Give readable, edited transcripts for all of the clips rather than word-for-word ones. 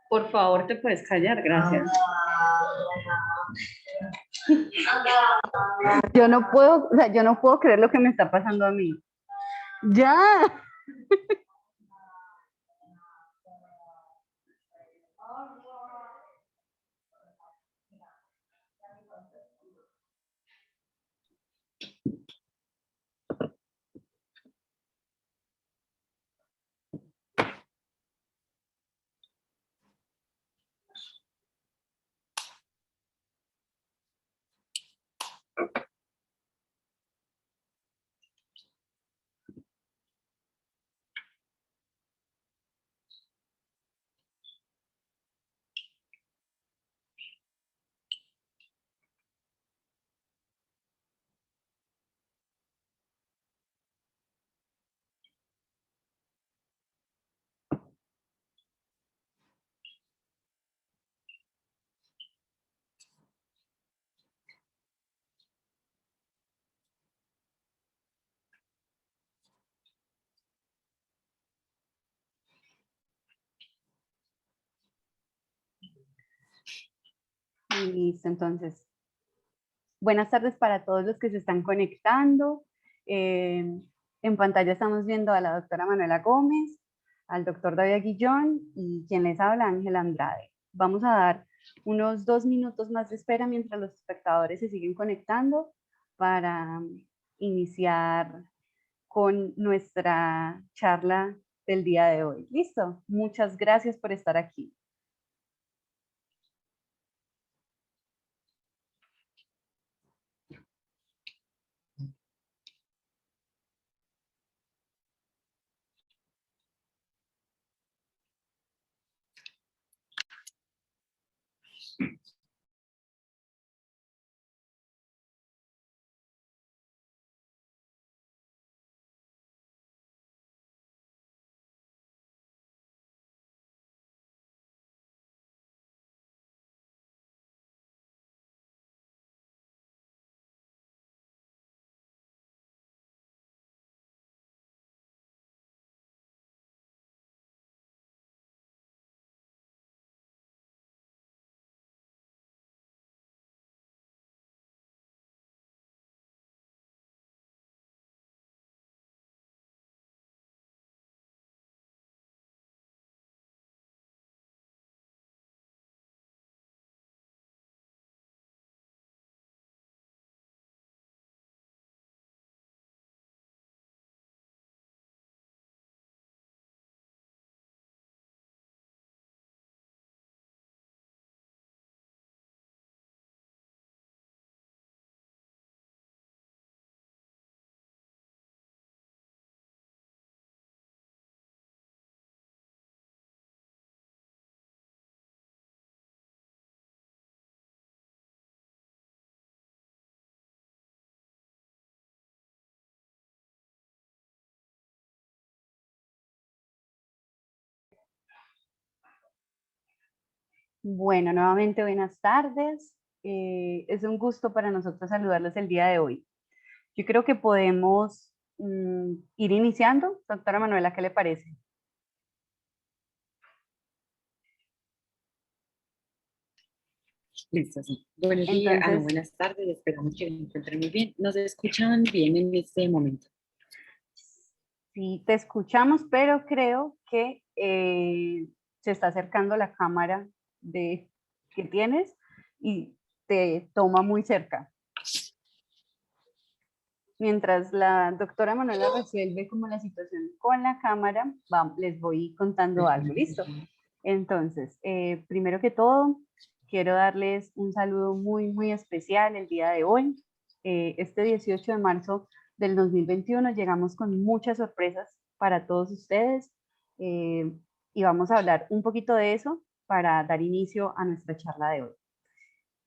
Por favor, te puedes callar, gracias. Yo no puedo, o sea, yo no puedo creer lo que me está pasando a mí. Ya. Listo, entonces. Buenas tardes para todos los que se están conectando. En pantalla estamos viendo a la doctora Manuela Gómez, al doctor David Guillón y quien les habla, Ángela Andrade. Vamos a dar unos 2 minutos más de espera mientras los espectadores se siguen conectando para iniciar con nuestra charla del día de hoy. ¿Listo? Muchas gracias por estar aquí. Bueno, nuevamente buenas tardes. Es un gusto para nosotros saludarlos el día de hoy. Yo creo que podemos ir iniciando. Doctora Manuela, ¿qué le parece? Listo, sí. Buenos días, no, Entonces, buenas tardes, esperamos que se encuentren muy bien. Nos escuchan bien en este momento. sí, te escuchamos, pero creo que se está acercando la cámara que tienes y te toma muy cerca. Mientras la doctora Manuela resuelve como la situación con la cámara, les voy contando algo, ¿listo? Entonces, primero que todo, quiero darles un saludo muy, muy especial el día de hoy. Este 18 de marzo del 2021 llegamos con muchas sorpresas para todos ustedes y vamos a hablar un poquito de eso para dar inicio a nuestra charla de hoy.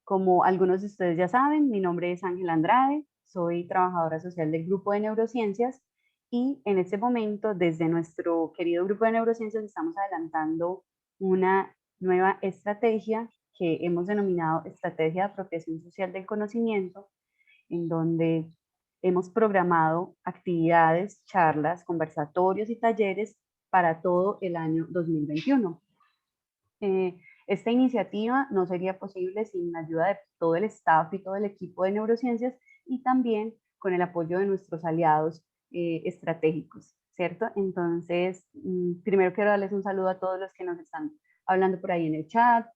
Como algunos de ustedes ya saben, mi nombre es Ángela Andrade, soy trabajadora social del Grupo de Neurociencias y en este momento, desde nuestro querido Grupo de Neurociencias, estamos adelantando una nueva estrategia que hemos denominado Estrategia de Apropiación Social del Conocimiento, en donde hemos programado actividades, charlas, conversatorios y talleres para todo el año 2021. Esta iniciativa no sería posible sin la ayuda de todo el staff y todo el equipo de neurociencias y también con el apoyo de nuestros aliados estratégicos, ¿cierto? Entonces, primero quiero darles un saludo a todos los que nos están hablando por ahí en el chat,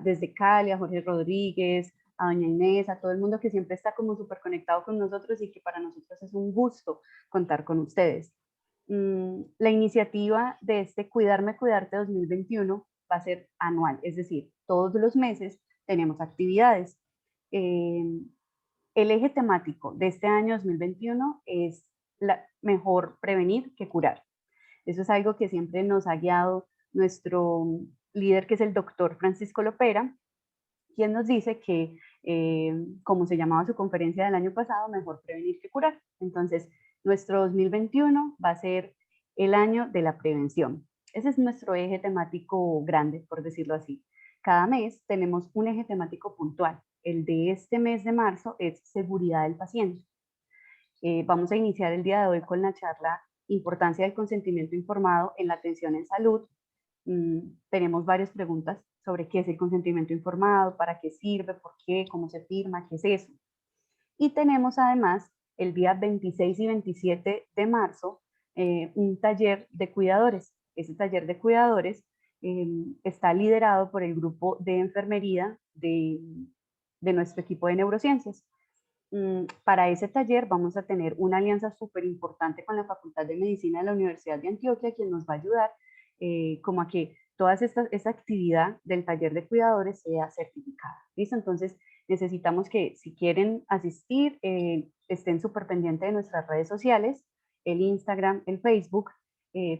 desde Cali, a Jorge Rodríguez, a doña Inés, a todo el mundo que siempre está como súper conectado con nosotros y que para nosotros es un gusto contar con ustedes. La iniciativa de este Cuidarme Cuidarte 2021 va a ser anual, es decir, todos los meses tenemos actividades. El eje temático de este año 2021 es mejor prevenir que curar. Eso es algo que siempre nos ha guiado nuestro líder, que es el doctor Francisco Lopera, quien nos dice que, como se llamaba su conferencia del año pasado, mejor prevenir que curar. Entonces, nuestro 2021 va a ser el año de la prevención. Ese es nuestro eje temático grande, por decirlo así. Cada mes tenemos un eje temático puntual. El de este mes de marzo es seguridad del paciente. Vamos a iniciar el día de hoy con la charla Importancia del consentimiento informado en la atención en salud. Tenemos varias preguntas sobre qué es el consentimiento informado, para qué sirve, por qué, cómo se firma, qué es eso. Y tenemos además el día 26 y 27 de marzo un taller de cuidadores. Ese taller de cuidadores está liderado por el grupo de enfermería de nuestro equipo de neurociencias. Para ese taller vamos a tener una alianza súper importante con la Facultad de Medicina de la Universidad de Antioquia, quien nos va a ayudar como a que toda esta actividad del taller de cuidadores sea certificada. ¿Listo? Entonces necesitamos que si quieren asistir, estén súper pendientes de nuestras redes sociales, el Instagram, el Facebook,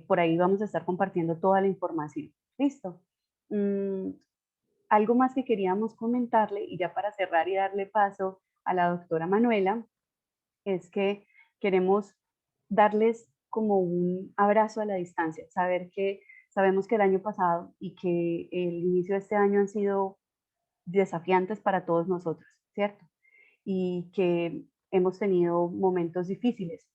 por ahí vamos a estar compartiendo toda la información. ¿Listo? Algo más que queríamos comentarle, y ya para cerrar y darle paso a la doctora Manuela, es que queremos darles como un abrazo a la distancia, sabemos que el año pasado y que el inicio de este año han sido desafiantes para todos nosotros, ¿cierto? Y que hemos tenido momentos difíciles,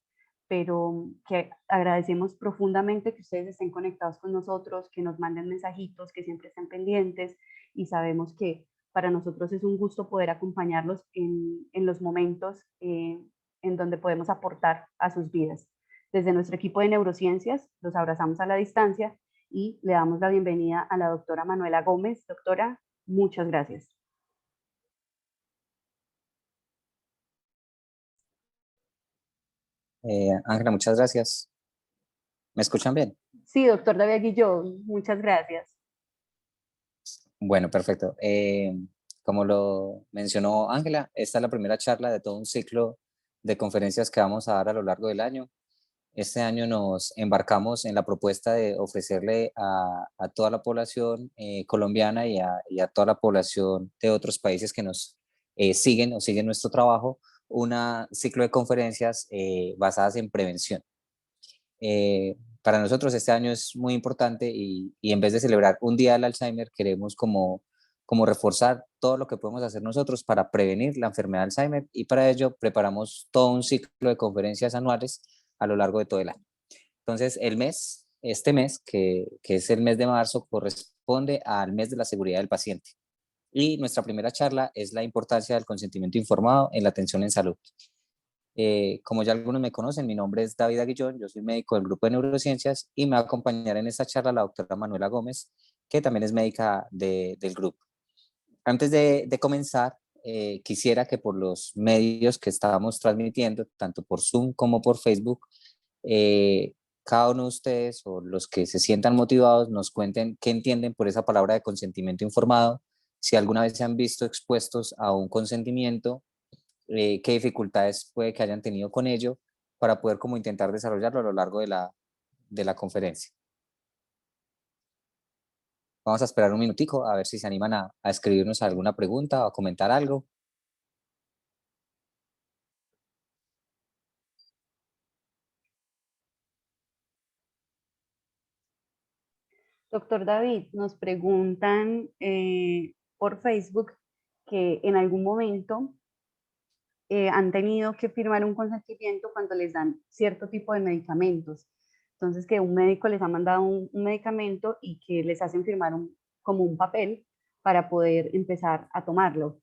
pero que agradecemos profundamente que ustedes estén conectados con nosotros, que nos manden mensajitos, que siempre estén pendientes, y sabemos que para nosotros es un gusto poder acompañarlos en los momentos en donde podemos aportar a sus vidas. Desde nuestro equipo de neurociencias, los abrazamos a la distancia y le damos la bienvenida a la doctora Manuela Gómez. Doctora, muchas gracias. Ángela, muchas gracias. ¿Me escuchan bien? Sí, doctor David Guillón, muchas gracias. Bueno, perfecto. Como lo mencionó Ángela, esta es la primera charla de todo un ciclo de conferencias que vamos a dar a lo largo del año. Este año nos embarcamos en la propuesta de ofrecerle a toda la población colombiana y a toda la población de otros países que nos siguen o siguen nuestro trabajo, un ciclo de conferencias basadas en prevención. Para nosotros este año es muy importante y en vez de celebrar un día del Alzheimer, queremos como reforzar todo lo que podemos hacer nosotros para prevenir la enfermedad de Alzheimer, y para ello preparamos todo un ciclo de conferencias anuales a lo largo de todo el año. Entonces, este mes, que es el mes de marzo, corresponde al mes de la seguridad del paciente. Y nuestra primera charla es la importancia del consentimiento informado en la atención en salud. Como ya algunos me conocen, mi nombre es David Aguillón, yo soy médico del grupo de neurociencias y me va a acompañar en esta charla la doctora Manuela Gómez, que también es médica del grupo. Antes de comenzar, quisiera que por los medios que estábamos transmitiendo, tanto por Zoom como por Facebook, cada uno de ustedes o los que se sientan motivados nos cuenten qué entienden por esa palabra de consentimiento informado, si alguna vez se han visto expuestos a un consentimiento, qué dificultades puede que hayan tenido con ello, para poder como intentar desarrollarlo a lo largo de la conferencia. Vamos a esperar un minutico a ver si se animan a escribirnos alguna pregunta o a comentar algo. Doctor David, nos preguntan por Facebook que en algún momento han tenido que firmar un consentimiento cuando les dan cierto tipo de medicamentos. Entonces, que un médico les ha mandado un medicamento y que les hacen firmar como un papel para poder empezar a tomarlo.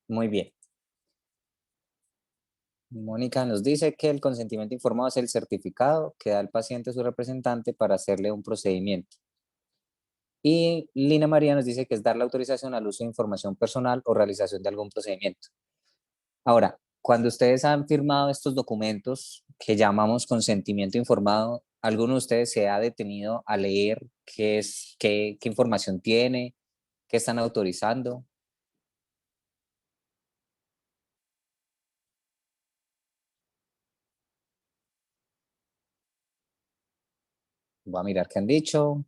Muy bien. Mónica nos dice que el consentimiento informado es el certificado que da el paciente a su representante para hacerle un procedimiento. Y Lina María nos dice que es dar la autorización al uso de información personal o realización de algún procedimiento. Ahora, cuando ustedes han firmado estos documentos que llamamos consentimiento informado, ¿alguno de ustedes se ha detenido a leer qué es, qué información tiene, qué están autorizando? Voy a mirar qué han dicho.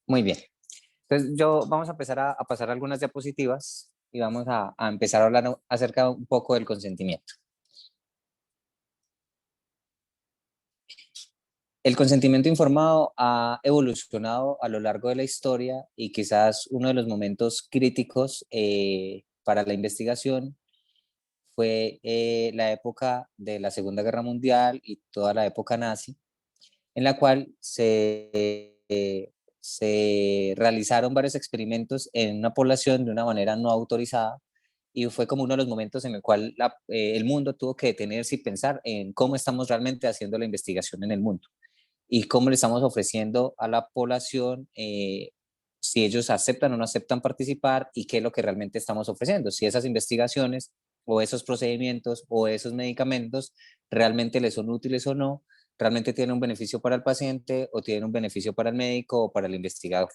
Muy bien. Entonces, vamos a empezar a pasar algunas diapositivas y vamos a empezar a hablar acerca un poco del consentimiento. El consentimiento informado ha evolucionado a lo largo de la historia y quizás uno de los momentos críticos para la investigación fue la época de la Segunda Guerra Mundial y toda la época nazi, en la cual se realizaron varios experimentos en una población de una manera no autorizada y fue como uno de los momentos en el cual el mundo tuvo que detenerse y pensar en cómo estamos realmente haciendo la investigación en el mundo y cómo le estamos ofreciendo a la población si ellos aceptan o no aceptan participar y qué es lo que realmente estamos ofreciendo, si esas investigaciones o esos procedimientos o esos medicamentos realmente les son útiles o no, realmente tienen un beneficio para el paciente o tienen un beneficio para el médico o para el investigador.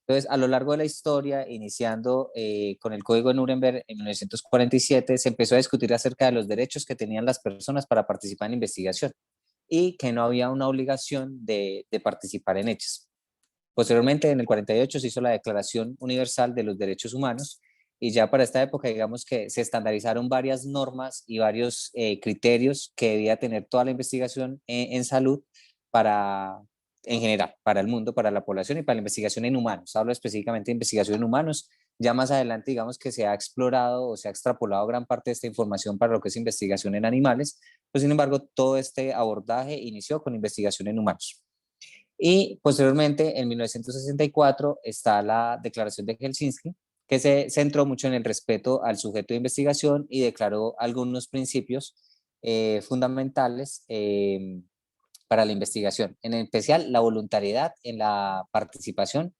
Entonces, a lo largo de la historia, iniciando con el Código de Nuremberg en 1947, se empezó a discutir acerca de los derechos que tenían las personas para participar en investigación y que no había una obligación de participar en ellas. Posteriormente, en el 48 se hizo la Declaración Universal de los Derechos Humanos y ya para esta época, digamos que se estandarizaron varias normas y varios criterios que debía tener toda la investigación en salud para, en general, para el mundo, para la población y para la investigación en humanos. Hablo específicamente de investigación en humanos. Ya más adelante, digamos que se ha explorado o se ha extrapolado gran parte de esta información para lo que es investigación en animales, pero sin embargo, todo este abordaje inició con investigación en humanos. Y posteriormente, en 1964, está la Declaración de Helsinki, que se centró mucho en el respeto al sujeto de investigación y declaró algunos principios fundamentales para la investigación, en especial la voluntariedad en la participación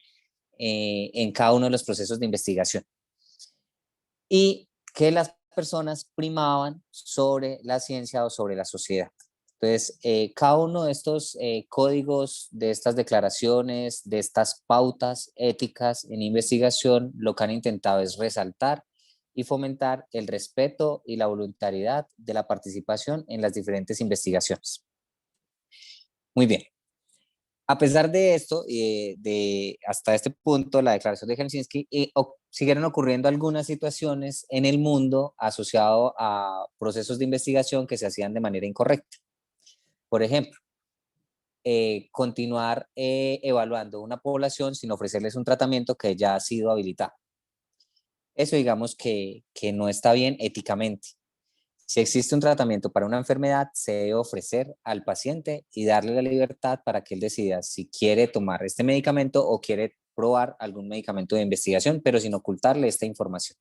en cada uno de los procesos de investigación. Y que las personas primaban sobre la ciencia o sobre la sociedad. Entonces, cada uno de estos códigos, de estas declaraciones, de estas pautas éticas en investigación, lo que han intentado es resaltar y fomentar el respeto y la voluntariedad de la participación en las diferentes investigaciones. Muy bien. A pesar de esto, hasta este punto, la declaración de Helsinki, siguieron ocurriendo algunas situaciones en el mundo asociado a procesos de investigación que se hacían de manera incorrecta. Por ejemplo, continuar evaluando una población sin ofrecerles un tratamiento que ya ha sido habilitado. Eso digamos que no está bien éticamente. Si existe un tratamiento para una enfermedad, se debe ofrecer al paciente y darle la libertad para que él decida si quiere tomar este medicamento o quiere probar algún medicamento de investigación, pero sin ocultarle esta información.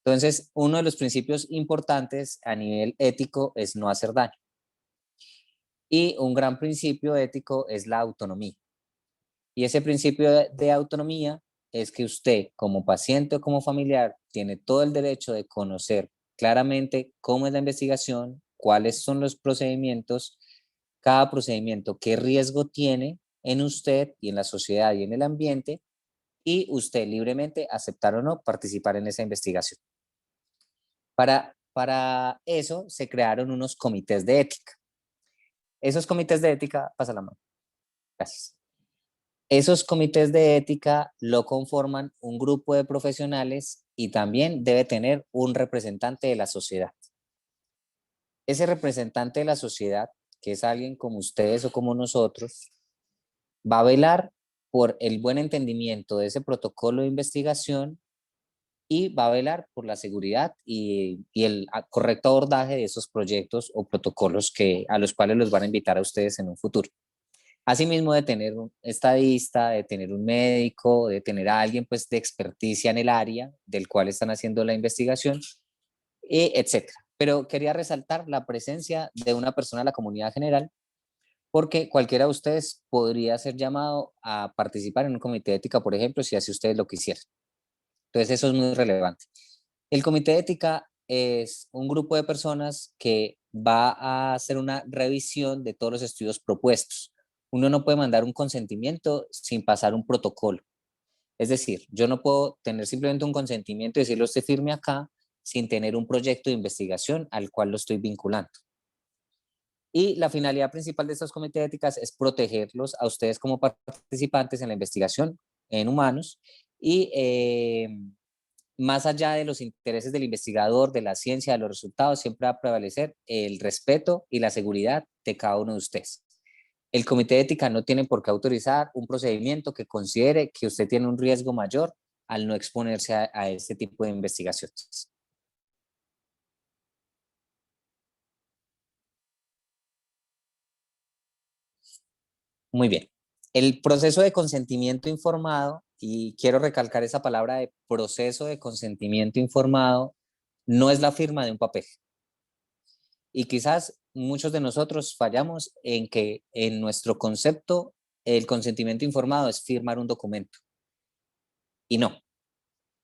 Entonces, uno de los principios importantes a nivel ético es no hacer daño. Y un gran principio ético es la autonomía. Y ese principio de autonomía es que usted, como paciente o como familiar, tiene todo el derecho de conocer claramente cómo es la investigación, cuáles son los procedimientos, cada procedimiento, qué riesgo tiene en usted y en la sociedad y en el ambiente, y usted libremente aceptar o no participar en esa investigación. Para eso se crearon unos comités de ética. Esos comités de ética, pasa la mano. Gracias. Esos comités de ética lo conforman un grupo de profesionales y también debe tener un representante de la sociedad. Ese representante de la sociedad que es alguien como ustedes o como nosotros, va a velar por el buen entendimiento de ese protocolo de investigación y va a velar por la seguridad y el correcto abordaje de esos proyectos o protocolos a los cuales los van a invitar a ustedes en un futuro. Asimismo, de tener un estadista, de tener un médico, de tener a alguien pues, de experticia en el área del cual están haciendo la investigación, etcétera. Pero quería resaltar la presencia de una persona de la comunidad general, porque cualquiera de ustedes podría ser llamado a participar en un comité de ética, por ejemplo, si así ustedes lo quisieran. Entonces, eso es muy relevante. El comité de ética es un grupo de personas que va a hacer una revisión de todos los estudios propuestos. Uno no puede mandar un consentimiento sin pasar un protocolo. Es decir, yo no puedo tener simplemente un consentimiento y decirle usted firme acá sin tener un proyecto de investigación al cual lo estoy vinculando. Y la finalidad principal de estos comités de éticas es protegerlos a ustedes como participantes en la investigación en humanos y más allá de los intereses del investigador, de la ciencia, de los resultados, siempre va a prevalecer el respeto y la seguridad de cada uno de ustedes. El comité de ética no tiene por qué autorizar un procedimiento que considere que usted tiene un riesgo mayor al no exponerse a este tipo de investigaciones. Muy bien. El proceso de consentimiento informado, y quiero recalcar esa palabra de proceso de consentimiento informado, no es la firma de un papel. Y quizás muchos de nosotros fallamos en que en nuestro concepto el consentimiento informado es firmar un documento. Y no.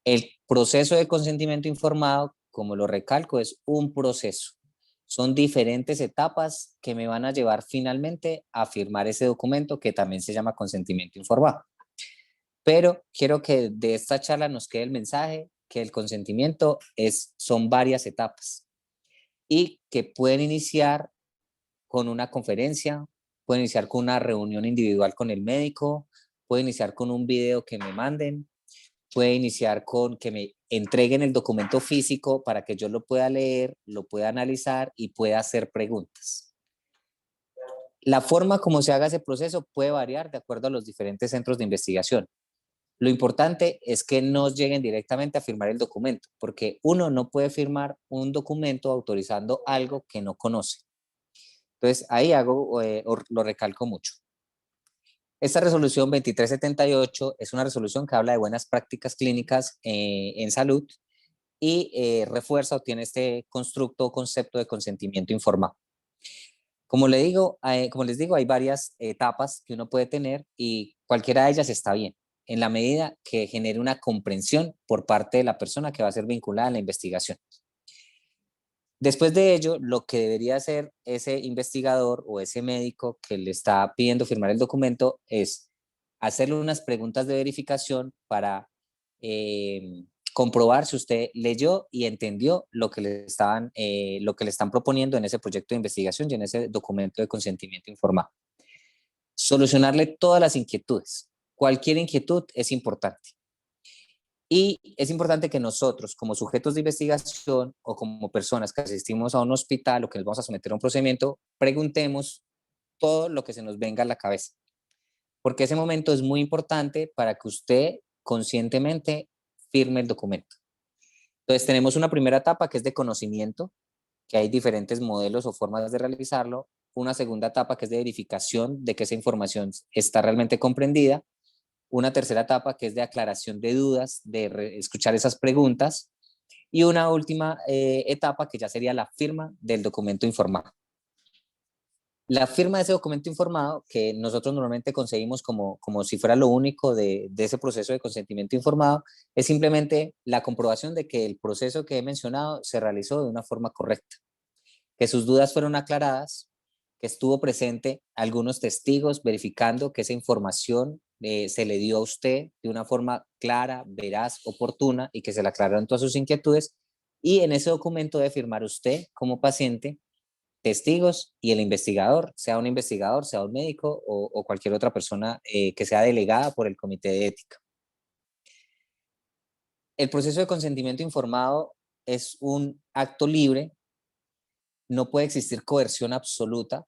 El proceso de consentimiento informado, como lo recalco, es un proceso. Son diferentes etapas que me van a llevar finalmente a firmar ese documento que también se llama consentimiento informado. Pero quiero que de esta charla nos quede el mensaje que el consentimiento son varias etapas y que pueden iniciar con una conferencia, pueden iniciar con una reunión individual con el médico, pueden iniciar con un video que me manden, puede iniciar con que me entreguen el documento físico para que yo lo pueda leer, lo pueda analizar y pueda hacer preguntas. La forma como se haga ese proceso puede variar de acuerdo a los diferentes centros de investigación. Lo importante es que no lleguen directamente a firmar el documento, porque uno no puede firmar un documento autorizando algo que no conoce. Entonces, ahí lo recalco mucho. Esta resolución 2378 es una resolución que habla de buenas prácticas clínicas en salud y refuerza o tiene este constructo o concepto de consentimiento informado. Como les digo, hay varias etapas que uno puede tener y cualquiera de ellas está bien, en la medida que genere una comprensión por parte de la persona que va a ser vinculada a la investigación. Después de ello, lo que debería hacer ese investigador o ese médico que le está pidiendo firmar el documento es hacerle unas preguntas de verificación para comprobar si usted leyó y entendió lo que le están proponiendo en ese proyecto de investigación y en ese documento de consentimiento informado. Solucionarle todas las inquietudes. Cualquier inquietud es importante. Y es importante que nosotros, como sujetos de investigación o como personas que asistimos a un hospital o que nos vamos a someter a un procedimiento, preguntemos todo lo que se nos venga a la cabeza. Porque ese momento es muy importante para que usted conscientemente firme el documento. Entonces tenemos una primera etapa que es de conocimiento, que hay diferentes modelos o formas de realizarlo. Una segunda etapa que es de verificación de que esa información está realmente comprendida. Una tercera etapa que es de aclaración de dudas, de escuchar esas preguntas. Y una última etapa que ya sería la firma del documento informado. La firma de ese documento informado, que nosotros normalmente conseguimos como si fuera lo único de ese proceso de consentimiento informado, es simplemente la comprobación de que el proceso que he mencionado se realizó de una forma correcta, que sus dudas fueron aclaradas, que estuvo presente algunos testigos verificando que esa información se le dio a usted de una forma clara, veraz, oportuna y que se le aclararon todas sus inquietudes. Y en ese documento debe firmar usted como paciente, testigos y el investigador, sea un investigador, sea un médico o cualquier otra persona que sea delegada por el comité de ética. El proceso de consentimiento informado es un acto libre, no puede existir coerción absoluta,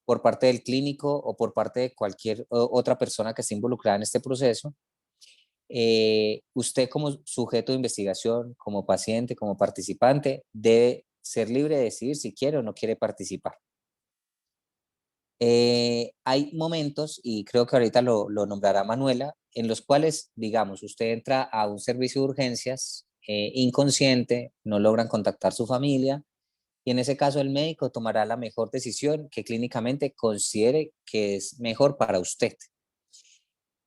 por parte del clínico o por parte de cualquier otra persona que esté involucrada en este proceso, usted como sujeto de investigación, como paciente, como participante, debe ser libre de decidir si quiere o no quiere participar. Hay momentos, y creo que ahorita lo nombrará Manuela, en los cuales, digamos, usted entra a un servicio de urgencias inconsciente, no logran contactar su familia, y en ese caso el médico tomará la mejor decisión que clínicamente considere que es mejor para usted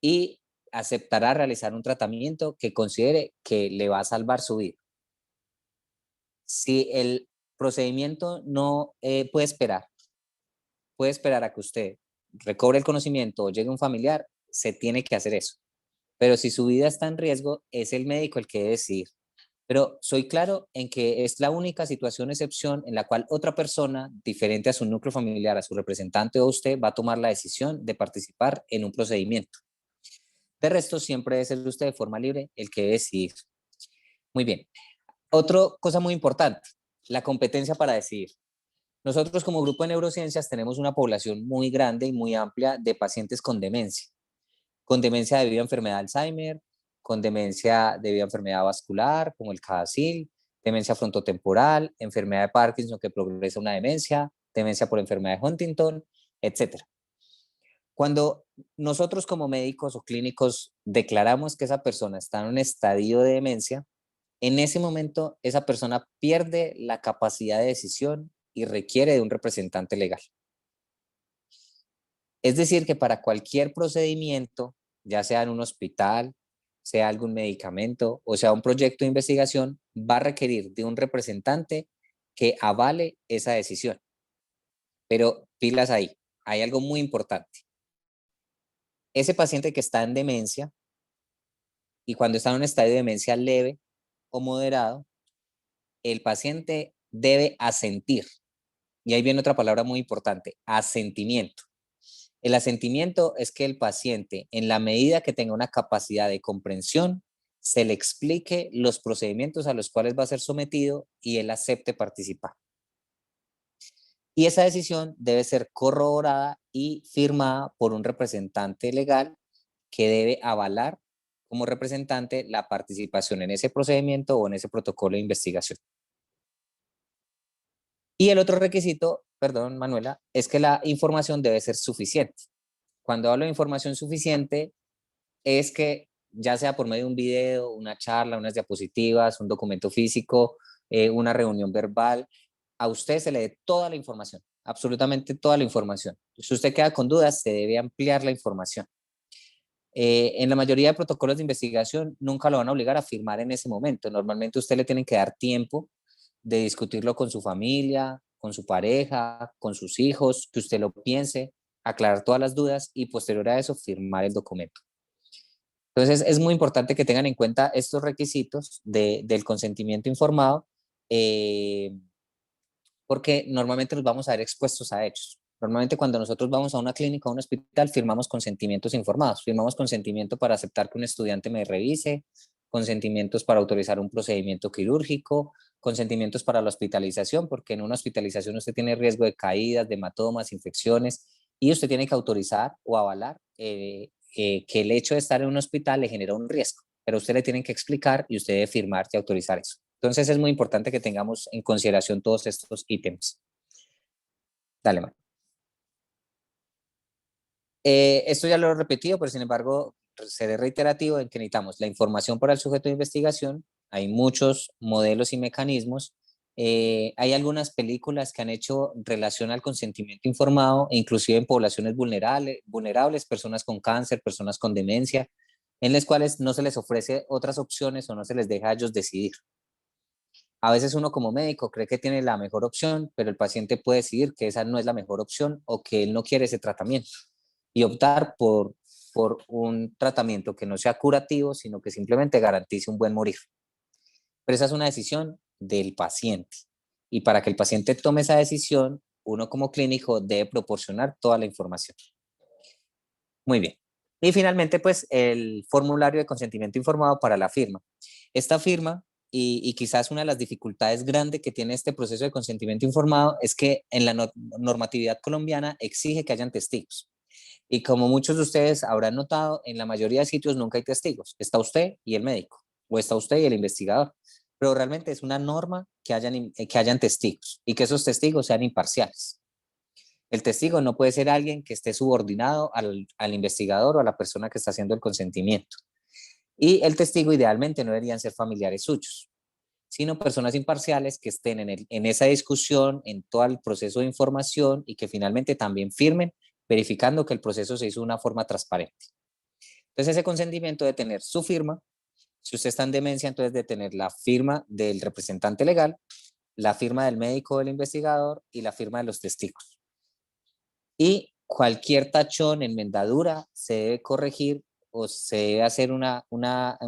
y aceptará realizar un tratamiento que considere que le va a salvar su vida. Si el procedimiento no puede esperar a que usted recobre el conocimiento o llegue un familiar, se tiene que hacer eso. Pero si su vida está en riesgo, es el médico el que debe decidir. Pero soy claro en que es la única situación excepción en la cual otra persona, diferente a su núcleo familiar, a su representante o usted, va a tomar la decisión de participar en un procedimiento. De resto, siempre debe ser usted de forma libre el que debe decidir. Muy bien. Otra cosa muy importante, la competencia para decidir. Nosotros como grupo de neurociencias tenemos una población muy grande y muy amplia de pacientes con demencia debido a enfermedad de Alzheimer, con demencia debido a enfermedad vascular, como el CADASIL, demencia frontotemporal, enfermedad de Parkinson que progresa a una demencia por enfermedad de Huntington, etc. Cuando nosotros como médicos o clínicos declaramos que esa persona está en un estadio de demencia, en ese momento esa persona pierde la capacidad de decisión y requiere de un representante legal. Es decir, que para cualquier procedimiento, ya sea en un hospital, sea algún medicamento o sea un proyecto de investigación, va a requerir de un representante que avale esa decisión. Pero pilas ahí, hay algo muy importante. Ese paciente que está en demencia y cuando está en un estadio de demencia leve o moderado, el paciente debe asentir. Y ahí viene otra palabra muy importante, asentimiento. El asentimiento es que el paciente, en la medida que tenga una capacidad de comprensión, se le explique los procedimientos a los cuales va a ser sometido y él acepte participar. Y esa decisión debe ser corroborada y firmada por un representante legal que debe avalar como representante la participación en ese procedimiento o en ese protocolo de investigación. Y el otro requisito, perdón, Manuela, es que la información debe ser suficiente. Cuando hablo de información suficiente, es que ya sea por medio de un video, una charla, unas diapositivas, un documento físico, una reunión verbal, a usted se le dé toda la información, absolutamente toda la información. Si usted queda con dudas, se debe ampliar la información. En la mayoría de protocolos de investigación nunca lo van a obligar a firmar en ese momento. Normalmente usted le tiene que dar tiempo de discutirlo con su familia, con su pareja, con sus hijos, que usted lo piense, aclarar todas las dudas y posterior a eso firmar el documento. Entonces es muy importante que tengan en cuenta estos requisitos del consentimiento informado porque normalmente nos vamos a ver expuestos a hechos. Normalmente cuando nosotros vamos a una clínica o a un hospital firmamos consentimientos informados, firmamos consentimiento para aceptar que un estudiante me revise, consentimientos para autorizar un procedimiento quirúrgico, consentimientos para la hospitalización, porque en una hospitalización usted tiene riesgo de caídas, de hematomas, infecciones, y usted tiene que autorizar o avalar que el hecho de estar en un hospital le genera un riesgo, pero usted le tiene que explicar y usted debe firmar y autorizar eso. Entonces es muy importante que tengamos en consideración todos estos ítems. Dale, man. Esto ya lo he repetido, pero sin embargo seré reiterativo en que necesitamos la información para el sujeto de investigación. Hay muchos modelos y mecanismos. Hay algunas películas que han hecho relación al consentimiento informado, e inclusive en poblaciones vulnerables, personas con cáncer, personas con demencia, en las cuales no se les ofrece otras opciones o no se les deja a ellos decidir. A veces uno como médico cree que tiene la mejor opción, pero el paciente puede decidir que esa no es la mejor opción o que él no quiere ese tratamiento y optar por un tratamiento que no sea curativo, sino que simplemente garantice un buen morir. Pero esa es una decisión del paciente. Y para que el paciente tome esa decisión, uno como clínico debe proporcionar toda la información. Muy bien. Y finalmente, pues el formulario de consentimiento informado para la firma. Esta firma y quizás una de las dificultades grandes que tiene este proceso de consentimiento informado es que en la normatividad colombiana exige que hayan testigos. Y como muchos de ustedes habrán notado, en la mayoría de sitios nunca hay testigos. Está usted y el médico, o está usted y el investigador. Pero realmente es una norma que hayan testigos y que esos testigos sean imparciales. El testigo no puede ser alguien que esté subordinado al investigador o a la persona que está haciendo el consentimiento. Y el testigo idealmente no deberían ser familiares suyos, sino personas imparciales que estén en esa discusión, en todo el proceso de información y que finalmente también firmen, verificando que el proceso se hizo de una forma transparente. Entonces ese consentimiento debe tener su firma. Si usted está en demencia, entonces debe tener la firma del representante legal, la firma del médico o del investigador y la firma de los testigos. Y cualquier tachón, enmendadura, se debe corregir o se debe hacer una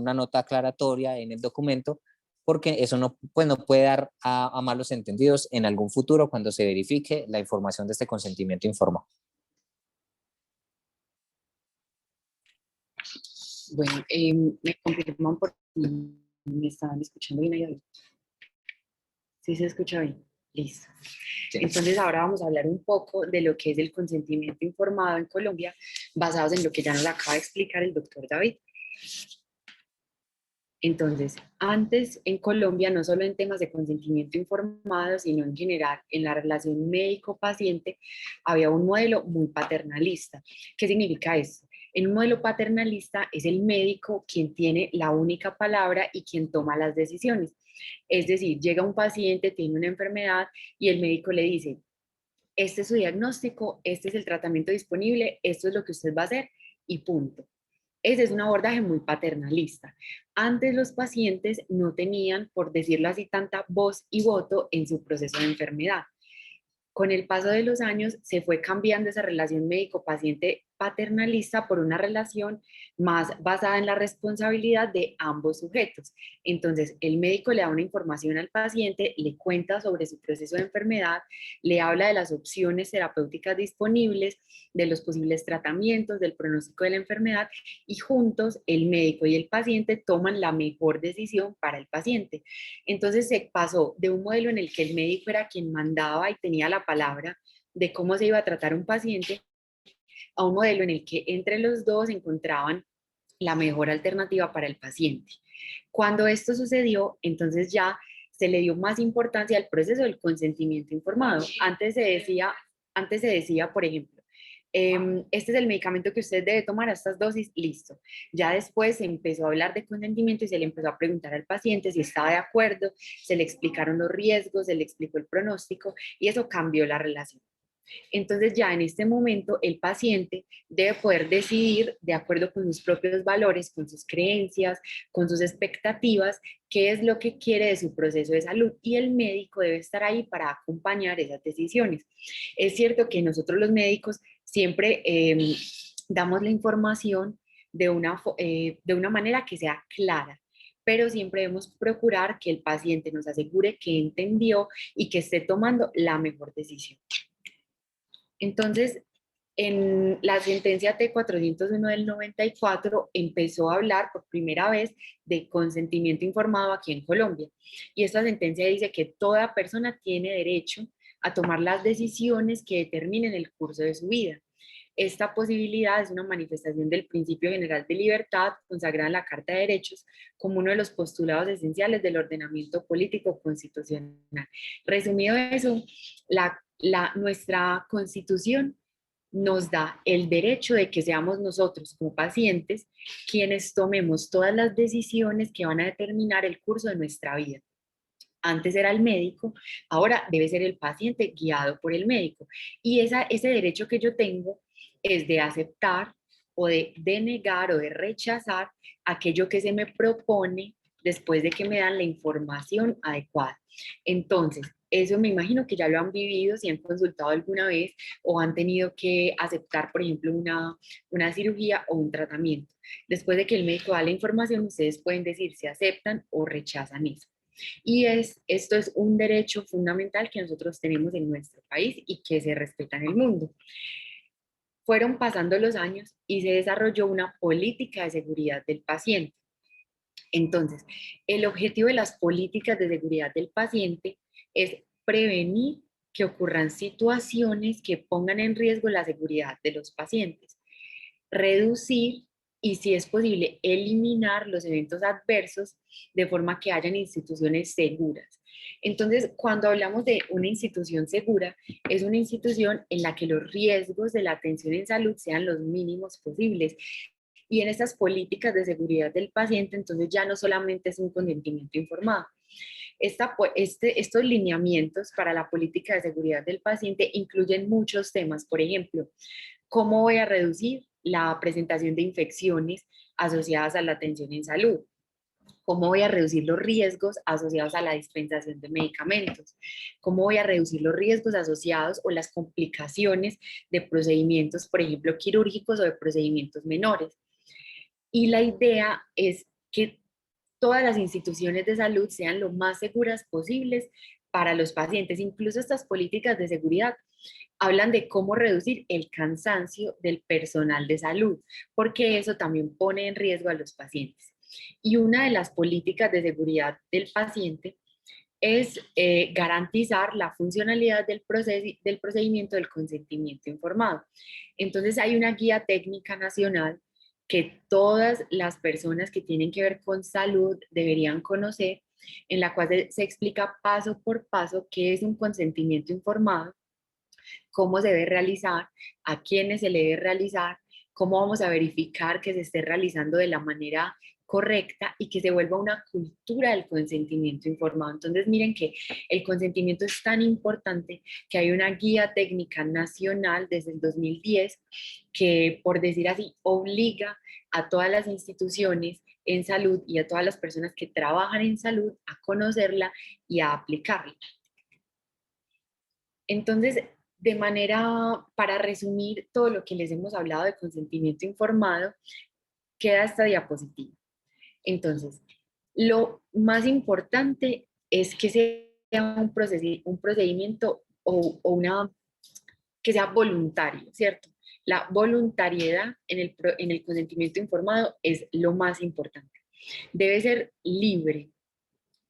nota aclaratoria en el documento, porque eso no, pues no puede dar a malos entendidos en algún futuro cuando se verifique la información de este consentimiento informado. Bueno, me confirman por si me estaban escuchando bien ahí. ¿Sí se escucha bien? Listo. Sí. Entonces ahora vamos a hablar un poco de lo que es el consentimiento informado en Colombia, basados en lo que ya nos acaba de explicar el doctor David. Entonces, antes en Colombia, no solo en temas de consentimiento informado, sino en general en la relación médico-paciente, había un modelo muy paternalista. ¿Qué significa esto? En un modelo paternalista es el médico quien tiene la única palabra y quien toma las decisiones. Es decir, llega un paciente, tiene una enfermedad y el médico le dice, este es su diagnóstico, este es el tratamiento disponible, esto es lo que usted va a hacer y punto. Ese es un abordaje muy paternalista. Antes los pacientes no tenían, por decirlo así, tanta voz y voto en su proceso de enfermedad. Con el paso de los años se fue cambiando esa relación médico-paciente paternalista por una relación más basada en la responsabilidad de ambos sujetos. Entonces, el médico le da una información al paciente, le cuenta sobre su proceso de enfermedad, le habla de las opciones terapéuticas disponibles, de los posibles tratamientos, del pronóstico de la enfermedad y juntos el médico y el paciente toman la mejor decisión para el paciente. Entonces se pasó de un modelo en el que el médico era quien mandaba y tenía la palabra de cómo se iba a tratar un paciente, a un modelo en el que entre los dos encontraban la mejor alternativa para el paciente. Cuando esto sucedió, entonces ya se le dio más importancia al proceso del consentimiento informado. Antes se decía, por ejemplo, este es el medicamento que usted debe tomar a estas dosis, listo. Ya después se empezó a hablar de consentimiento y se le empezó a preguntar al paciente si estaba de acuerdo, se le explicaron los riesgos, se le explicó el pronóstico y eso cambió la relación. Entonces ya en este momento el paciente debe poder decidir de acuerdo con sus propios valores, con sus creencias, con sus expectativas, qué es lo que quiere de su proceso de salud y el médico debe estar ahí para acompañar esas decisiones. Es cierto que nosotros los médicos siempre damos la información de una manera que sea clara, pero siempre debemos procurar que el paciente nos asegure que entendió y que esté tomando la mejor decisión. Entonces, en la sentencia T401 del 94 empezó a hablar por primera vez de consentimiento informado aquí en Colombia. Y esta sentencia dice que toda persona tiene derecho a tomar las decisiones que determinen el curso de su vida. Esta posibilidad es una manifestación del principio general de libertad consagrada en la Carta de Derechos como uno de los postulados esenciales del ordenamiento político constitucional. Resumido eso, nuestra Constitución nos da el derecho de que seamos nosotros como pacientes quienes tomemos todas las decisiones que van a determinar el curso de nuestra vida. Antes era el médico, ahora debe ser el paciente guiado por el médico. Y ese derecho que yo tengo es de aceptar o de denegar o de rechazar aquello que se me propone después de que me dan la información adecuada. Entonces, eso me imagino que ya lo han vivido, si han consultado alguna vez o han tenido que aceptar, por ejemplo, una cirugía o un tratamiento. Después de que el médico da la información, ustedes pueden decir si aceptan o rechazan eso. Y esto es un derecho fundamental que nosotros tenemos en nuestro país y que se respeta en el mundo. Fueron pasando los años y se desarrolló una política de seguridad del paciente. Entonces, el objetivo de las políticas de seguridad del paciente es prevenir que ocurran situaciones que pongan en riesgo la seguridad de los pacientes, reducir y, si es posible, eliminar los eventos adversos de forma que hayan instituciones seguras. Entonces, cuando hablamos de una institución segura, es una institución en la que los riesgos de la atención en salud sean los mínimos posibles. Y en estas políticas de seguridad del paciente, entonces ya no solamente es un consentimiento informado. Estos lineamientos para la política de seguridad del paciente incluyen muchos temas. Por ejemplo, ¿cómo voy a reducir la presentación de infecciones asociadas a la atención en salud? ¿Cómo voy a reducir los riesgos asociados a la dispensación de medicamentos? ¿Cómo voy a reducir los riesgos asociados o las complicaciones de procedimientos, por ejemplo, quirúrgicos o de procedimientos menores? Y la idea es que todas las instituciones de salud sean lo más seguras posibles para los pacientes. Incluso estas políticas de seguridad hablan de cómo reducir el cansancio del personal de salud, porque eso también pone en riesgo a los pacientes. Y una de las políticas de seguridad del paciente es garantizar la funcionalidad del procedimiento del consentimiento informado. Entonces hay una guía técnica nacional que todas las personas que tienen que ver con salud deberían conocer, en la cual se explica paso por paso qué es un consentimiento informado, cómo se debe realizar, a quiénes se le debe realizar, cómo vamos a verificar que se esté realizando de la manera correcta y que se vuelva una cultura del consentimiento informado. Entonces miren que el consentimiento es tan importante que hay una guía técnica nacional desde el 2010 que, por decir así, obliga a todas las instituciones en salud y a todas las personas que trabajan en salud a conocerla y a aplicarla. Entonces, para resumir todo lo que les hemos hablado de consentimiento informado, queda esta diapositiva. Entonces, lo más importante es que sea un procedimiento que sea voluntario, ¿cierto? La voluntariedad en el consentimiento informado es lo más importante. Debe ser libre,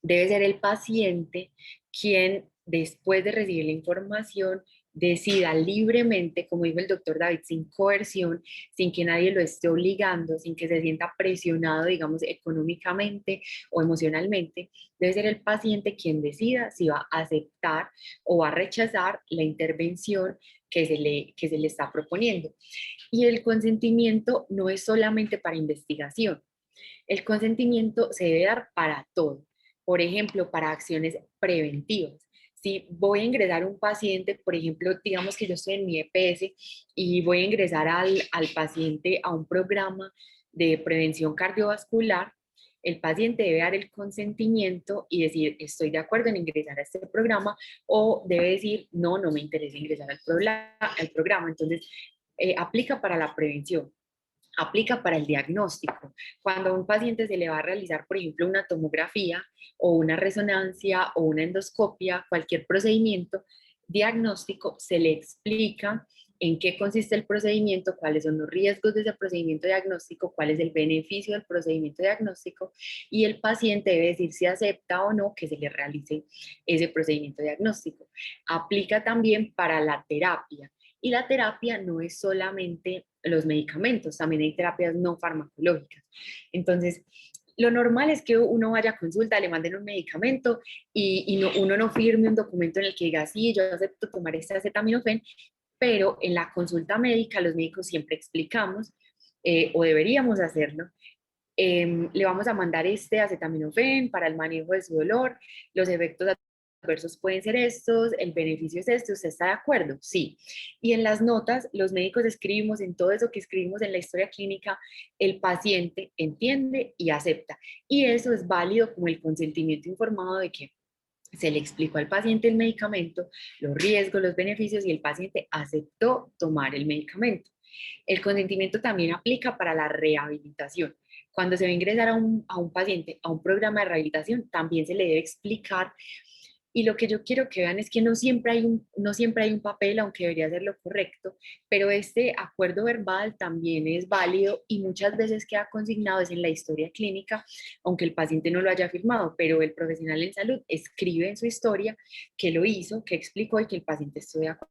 debe ser el paciente quien, después de recibir la información, decida libremente, como dijo el doctor David, sin coerción, sin que nadie lo esté obligando, sin que se sienta presionado, digamos, económicamente o emocionalmente. Debe ser el paciente quien decida si va a aceptar o va a rechazar la intervención que se le está proponiendo. Y el consentimiento no es solamente para investigación. El consentimiento se debe dar para todo. Por ejemplo, para acciones preventivas. Si voy a ingresar a un paciente, por ejemplo, digamos que yo estoy en mi EPS y voy a ingresar al paciente a un programa de prevención cardiovascular, el paciente debe dar el consentimiento y decir, estoy de acuerdo en ingresar a este programa, o debe decir, no, no me interesa ingresar al programa. Entonces, aplica para la prevención. Aplica para el diagnóstico. Cuando a un paciente se le va a realizar, por ejemplo, una tomografía o una resonancia o una endoscopia, cualquier procedimiento diagnóstico, se le explica en qué consiste el procedimiento, cuáles son los riesgos de ese procedimiento diagnóstico, cuál es el beneficio del procedimiento diagnóstico, y el paciente debe decir si acepta o no que se le realice ese procedimiento diagnóstico. Aplica también para la terapia. Y la terapia no es solamente los medicamentos, también hay terapias no farmacológicas. Entonces, lo normal es que uno vaya a consulta, le manden un medicamento y uno no firme un documento en el que diga, sí, yo acepto tomar este acetaminofén, pero en la consulta médica los médicos siempre explicamos, o deberíamos hacerlo, le vamos a mandar este acetaminofén para el manejo de su dolor, los efectos adversos pueden ser estos, el beneficio es este, ¿usted está de acuerdo? Sí. Y en las notas, los médicos escribimos, en todo eso que escribimos en la historia clínica, el paciente entiende y acepta. Y eso es válido como el consentimiento informado de que se le explicó al paciente el medicamento, los riesgos, los beneficios, y el paciente aceptó tomar el medicamento. El consentimiento también aplica para la rehabilitación. Cuando se va a ingresar a un paciente a un programa de rehabilitación, también se le debe explicar Y lo que yo quiero que vean es que no siempre hay un papel, aunque debería ser lo correcto, pero este acuerdo verbal también es válido y muchas veces queda consignado es en la historia clínica, aunque el paciente no lo haya firmado, pero el profesional en salud escribe en su historia que lo hizo, que explicó y que el paciente estuvo de acuerdo.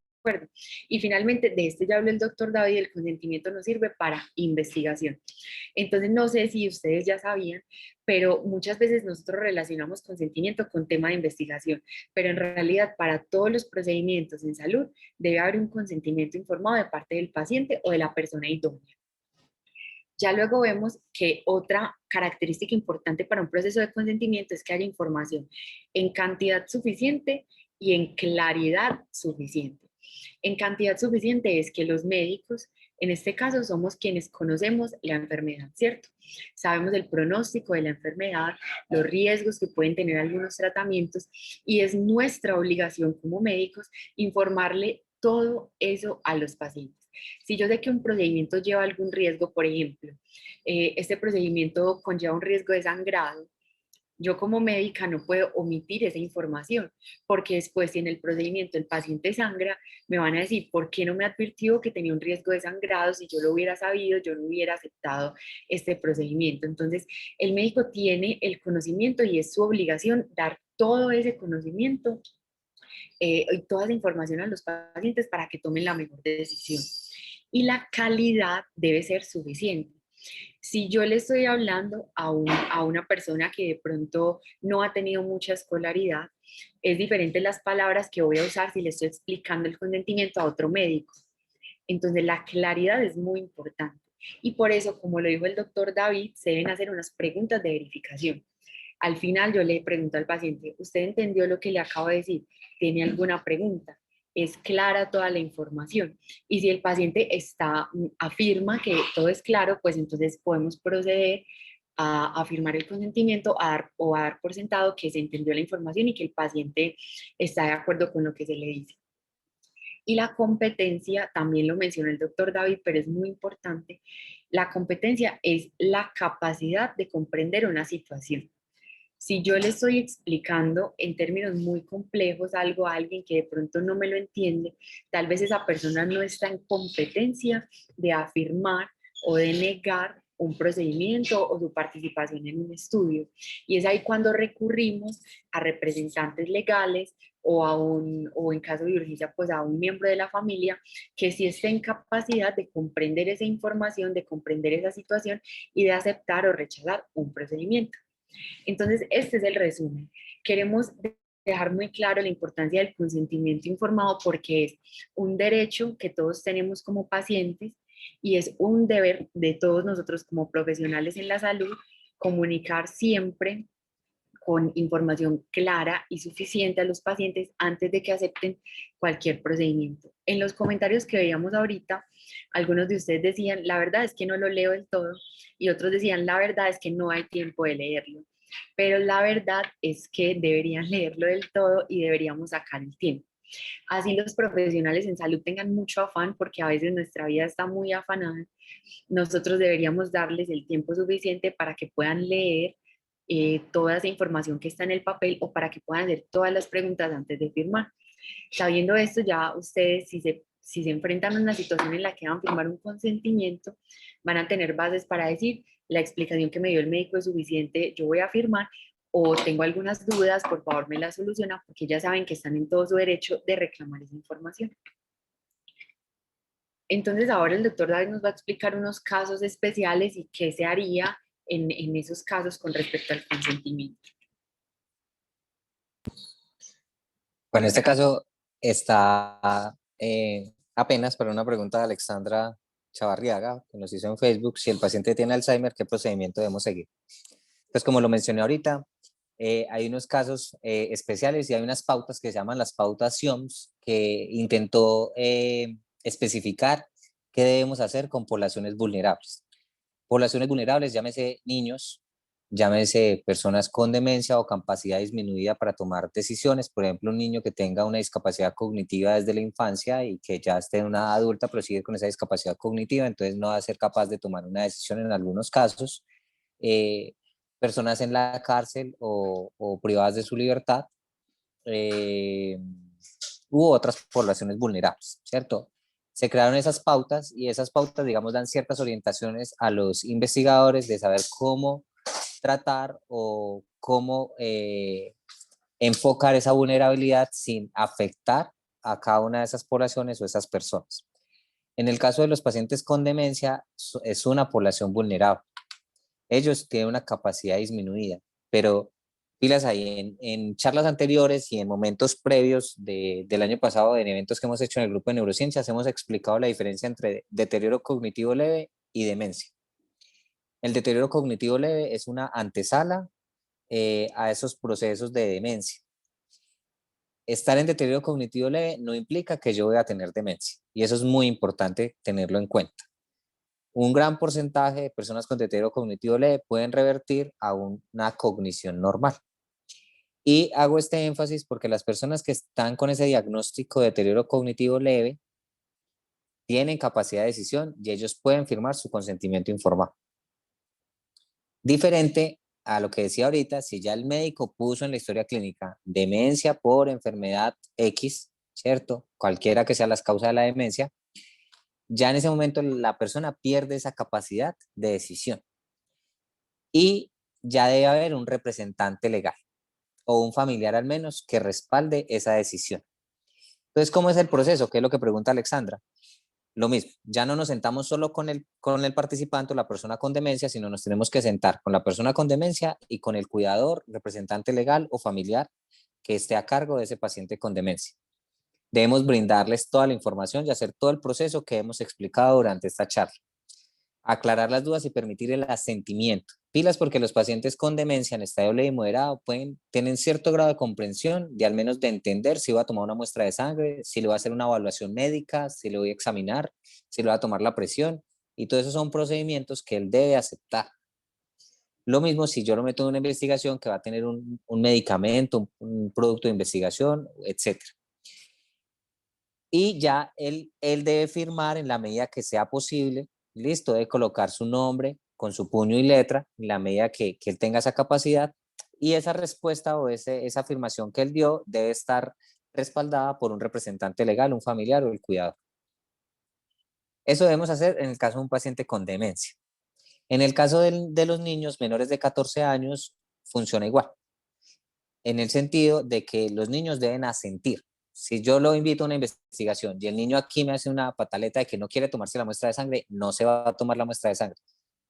Y finalmente, de este ya habló el doctor David, el consentimiento nos sirve para investigación. Entonces, no sé si ustedes ya sabían, pero muchas veces nosotros relacionamos consentimiento con tema de investigación, pero en realidad para todos los procedimientos en salud debe haber un consentimiento informado de parte del paciente o de la persona idónea. Ya luego vemos que otra característica importante para un proceso de consentimiento es que haya información en cantidad suficiente y en claridad suficiente. En cantidad suficiente es que los médicos, en este caso, somos quienes conocemos la enfermedad, ¿cierto? Sabemos el pronóstico de la enfermedad, los riesgos que pueden tener algunos tratamientos y es nuestra obligación como médicos informarle todo eso a los pacientes. Si yo sé que un procedimiento lleva algún riesgo, por ejemplo, este procedimiento conlleva un riesgo de sangrado, yo como médica no puedo omitir esa información, porque después si en el procedimiento el paciente sangra, me van a decir, ¿por qué no me advirtió que tenía un riesgo de sangrado? Si yo lo hubiera sabido, yo no hubiera aceptado este procedimiento. Entonces, el médico tiene el conocimiento y es su obligación dar todo ese conocimiento y toda esa información a los pacientes para que tomen la mejor decisión. Y la calidad debe ser suficiente. Si yo le estoy hablando a una persona que de pronto no ha tenido mucha escolaridad, es diferente las palabras que voy a usar si le estoy explicando el consentimiento a otro médico. Entonces la claridad es muy importante. Y por eso, como lo dijo el doctor David, se deben hacer unas preguntas de verificación. Al final yo le pregunto al paciente, ¿usted entendió lo que le acabo de decir? ¿Tiene alguna pregunta? ¿Es clara toda la información? Y si el paciente afirma que todo es claro, pues entonces podemos proceder a firmar el consentimiento o a dar por sentado que se entendió la información y que el paciente está de acuerdo con lo que se le dice. Y la competencia, también lo mencionó el doctor David, pero es muy importante. La competencia es la capacidad de comprender una situación. Si yo le estoy explicando en términos muy complejos algo a alguien que de pronto no me lo entiende, tal vez esa persona no está en competencia de afirmar o de negar un procedimiento o su participación en un estudio. Y es ahí cuando recurrimos a representantes legales o en caso de urgencia, pues a un miembro de la familia que sí esté en capacidad de comprender esa información, de comprender esa situación y de aceptar o rechazar un procedimiento. Entonces, este es el resumen. Queremos dejar muy claro la importancia del consentimiento informado porque es un derecho que todos tenemos como pacientes y es un deber de todos nosotros como profesionales en la salud comunicar siempre con información clara y suficiente a los pacientes antes de que acepten cualquier procedimiento. En los comentarios que veíamos ahorita, algunos de ustedes decían, la verdad es que no lo leo del todo, y otros decían, la verdad es que no hay tiempo de leerlo. Pero la verdad es que deberían leerlo del todo y deberíamos sacar el tiempo. Así los profesionales en salud tengan mucho afán, porque a veces nuestra vida está muy afanada, nosotros deberíamos darles el tiempo suficiente para que puedan leer toda esa información que está en el papel o para que puedan hacer todas las preguntas antes de firmar. Sabiendo esto, ya ustedes, si se enfrentan a una situación en la que van a firmar un consentimiento, van a tener bases para decir, la explicación que me dio el médico es suficiente, yo voy a firmar, o tengo algunas dudas, por favor me las soluciona, porque ya saben que están en todo su derecho de reclamar esa información. Entonces ahora el doctor David nos va a explicar unos casos especiales y qué se haría en esos casos con respecto al consentimiento. Bueno, en este caso está apenas para una pregunta de Alexandra Chavarriaga, que nos hizo en Facebook, si el paciente tiene Alzheimer, ¿qué procedimiento debemos seguir? Pues como lo mencioné ahorita, hay unos casos especiales y hay unas pautas que se llaman las pautas SIOMS, que intentó especificar qué debemos hacer con poblaciones vulnerables. Poblaciones vulnerables, llámese niños, llámese personas con demencia o capacidad disminuida para tomar decisiones. Por ejemplo, un niño que tenga una discapacidad cognitiva desde la infancia y que ya esté en una adulta, pero sigue con esa discapacidad cognitiva, entonces no va a ser capaz de tomar una decisión en algunos casos. Personas en la cárcel o privadas de su libertad, u otras poblaciones vulnerables, ¿cierto? Se crearon esas pautas y esas pautas, digamos, dan ciertas orientaciones a los investigadores de saber cómo tratar o cómo enfocar esa vulnerabilidad sin afectar a cada una de esas poblaciones o esas personas. En el caso de los pacientes con demencia, es una población vulnerable. Ellos tienen una capacidad disminuida, pero pilas ahí en charlas anteriores y en momentos previos del año pasado, en eventos que hemos hecho en el grupo de neurociencias, hemos explicado la diferencia entre deterioro cognitivo leve y demencia. El deterioro cognitivo leve es una antesala a esos procesos de demencia. Estar en deterioro cognitivo leve no implica que yo voy a tener demencia, y eso es muy importante tenerlo en cuenta. Un gran porcentaje de personas con deterioro cognitivo leve pueden revertir a una cognición normal. Y hago este énfasis porque las personas que están con ese diagnóstico de deterioro cognitivo leve tienen capacidad de decisión y ellos pueden firmar su consentimiento informado. Diferente a lo que decía ahorita, si ya el médico puso en la historia clínica demencia por enfermedad X, ¿cierto? Cualquiera que sea las causas de la demencia, ya en ese momento la persona pierde esa capacidad de decisión y ya debe haber un representante legal o un familiar al menos que respalde esa decisión. Entonces, ¿cómo es el proceso? ¿Qué es lo que pregunta Alexandra? Lo mismo, ya no nos sentamos solo con el participante o la persona con demencia, sino nos tenemos que sentar con la persona con demencia y con el cuidador, representante legal o familiar que esté a cargo de ese paciente con demencia. Debemos brindarles toda la información y hacer todo el proceso que hemos explicado durante esta charla. Aclarar las dudas y permitir el asentimiento. Pilas porque los pacientes con demencia en estadio leve y moderado tienen cierto grado de comprensión y al menos de entender si voy a tomar una muestra de sangre, si le voy a hacer una evaluación médica, si le voy a examinar, si le voy a tomar la presión, y todo eso son procedimientos que él debe aceptar. Lo mismo si yo lo meto en una investigación que va a tener un medicamento, un producto de investigación, etc. Y ya él debe firmar en la medida que sea posible, listo, de colocar su nombre con su puño y letra, en la medida que él tenga esa capacidad, y esa respuesta o esa afirmación que él dio debe estar respaldada por un representante legal, un familiar o el cuidador. Eso debemos hacer en el caso de un paciente con demencia. En el caso de los niños menores de 14 años, funciona igual, en el sentido de que los niños deben asentir. Si yo lo invito a una investigación y el niño aquí me hace una pataleta de que no quiere tomarse la muestra de sangre, no se va a tomar la muestra de sangre.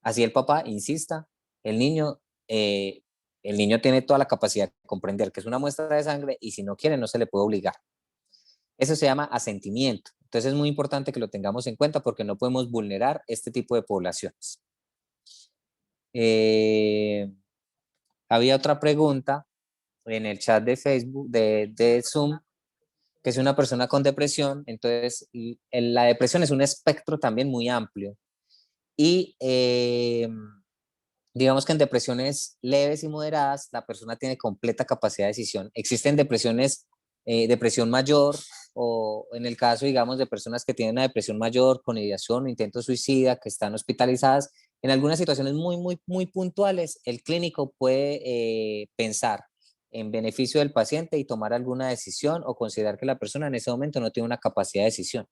Así el papá insista, el niño tiene toda la capacidad de comprender que es una muestra de sangre y si no quiere no se le puede obligar. Eso se llama asentimiento. Entonces es muy importante que lo tengamos en cuenta porque no podemos vulnerar este tipo de poblaciones. Había otra pregunta en el chat de Facebook, de Zoom, que es una persona con depresión. Entonces, la depresión es un espectro también muy amplio. Y digamos que en depresiones leves y moderadas, la persona tiene completa capacidad de decisión. Existen depresiones, depresión mayor, o en el caso, digamos, de personas que tienen una depresión mayor con ideación o intento suicida, que están hospitalizadas. En algunas situaciones muy puntuales, el clínico puede pensar en beneficio del paciente y tomar alguna decisión o considerar que la persona en ese momento no tiene una capacidad de decisión.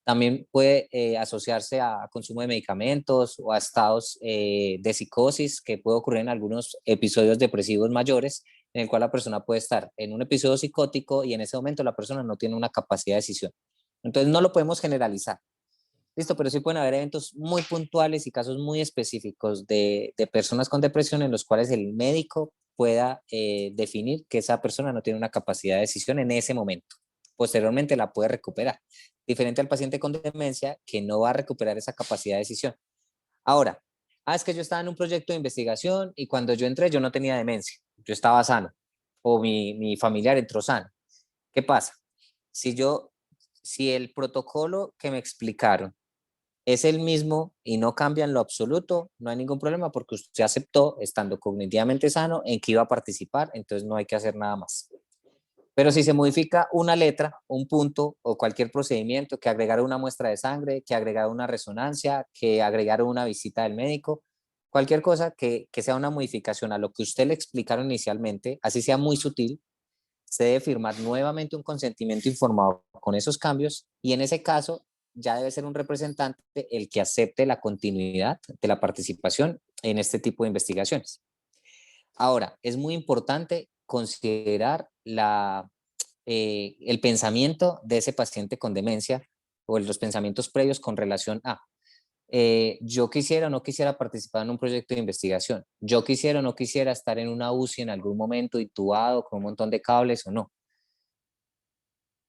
También puede asociarse a consumo de medicamentos o a estados de psicosis que puede ocurrir en algunos episodios depresivos mayores, en el cual la persona puede estar en un episodio psicótico y en ese momento la persona no tiene una capacidad de decisión. Entonces no lo podemos generalizar. Listo, pero sí pueden haber eventos muy puntuales y casos muy específicos de personas con depresión en los cuales el médico pueda definir que esa persona no tiene una capacidad de decisión en ese momento. Posteriormente la puede recuperar. Diferente al paciente con demencia que no va a recuperar esa capacidad de decisión. Ahora, es que yo estaba en un proyecto de investigación y cuando yo entré yo no tenía demencia, yo estaba sano o mi familiar entró sano. ¿Qué pasa? Si el protocolo que me explicaron es el mismo y no cambia en lo absoluto, no hay ningún problema porque usted aceptó, estando cognitivamente sano, en que iba a participar, entonces no hay que hacer nada más. Pero si se modifica una letra, un punto o cualquier procedimiento, que agregar una muestra de sangre, que agregar una resonancia, que agregar una visita del médico, cualquier cosa que sea una modificación a lo que usted le explicaron inicialmente, así sea muy sutil, se debe firmar nuevamente un consentimiento informado con esos cambios y en ese caso ya debe ser un representante el que acepte la continuidad de la participación en este tipo de investigaciones. Ahora, es muy importante considerar el pensamiento de ese paciente con demencia o los pensamientos previos con relación a yo quisiera o no quisiera participar en un proyecto de investigación, yo quisiera o no quisiera estar en una UCI en algún momento intubado con un montón de cables o no.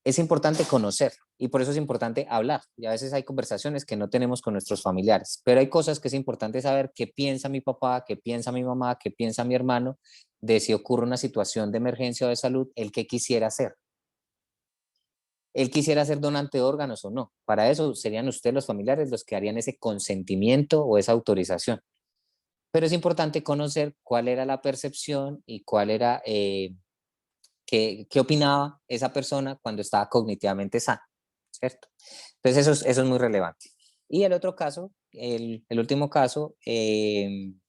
Es importante conocer y por eso es importante hablar. Y a veces hay conversaciones que no tenemos con nuestros familiares, pero hay cosas que es importante saber qué piensa mi papá, qué piensa mi mamá, qué piensa mi hermano, de si ocurre una situación de emergencia o de salud, el que quisiera hacer. Él quisiera ser donante de órganos o no. Para eso serían ustedes los familiares los que harían ese consentimiento o esa autorización. Pero es importante conocer cuál era la percepción y cuál era qué opinaba esa persona cuando estaba cognitivamente sana, ¿cierto? Entonces eso es muy relevante. Y el otro caso, el último caso, en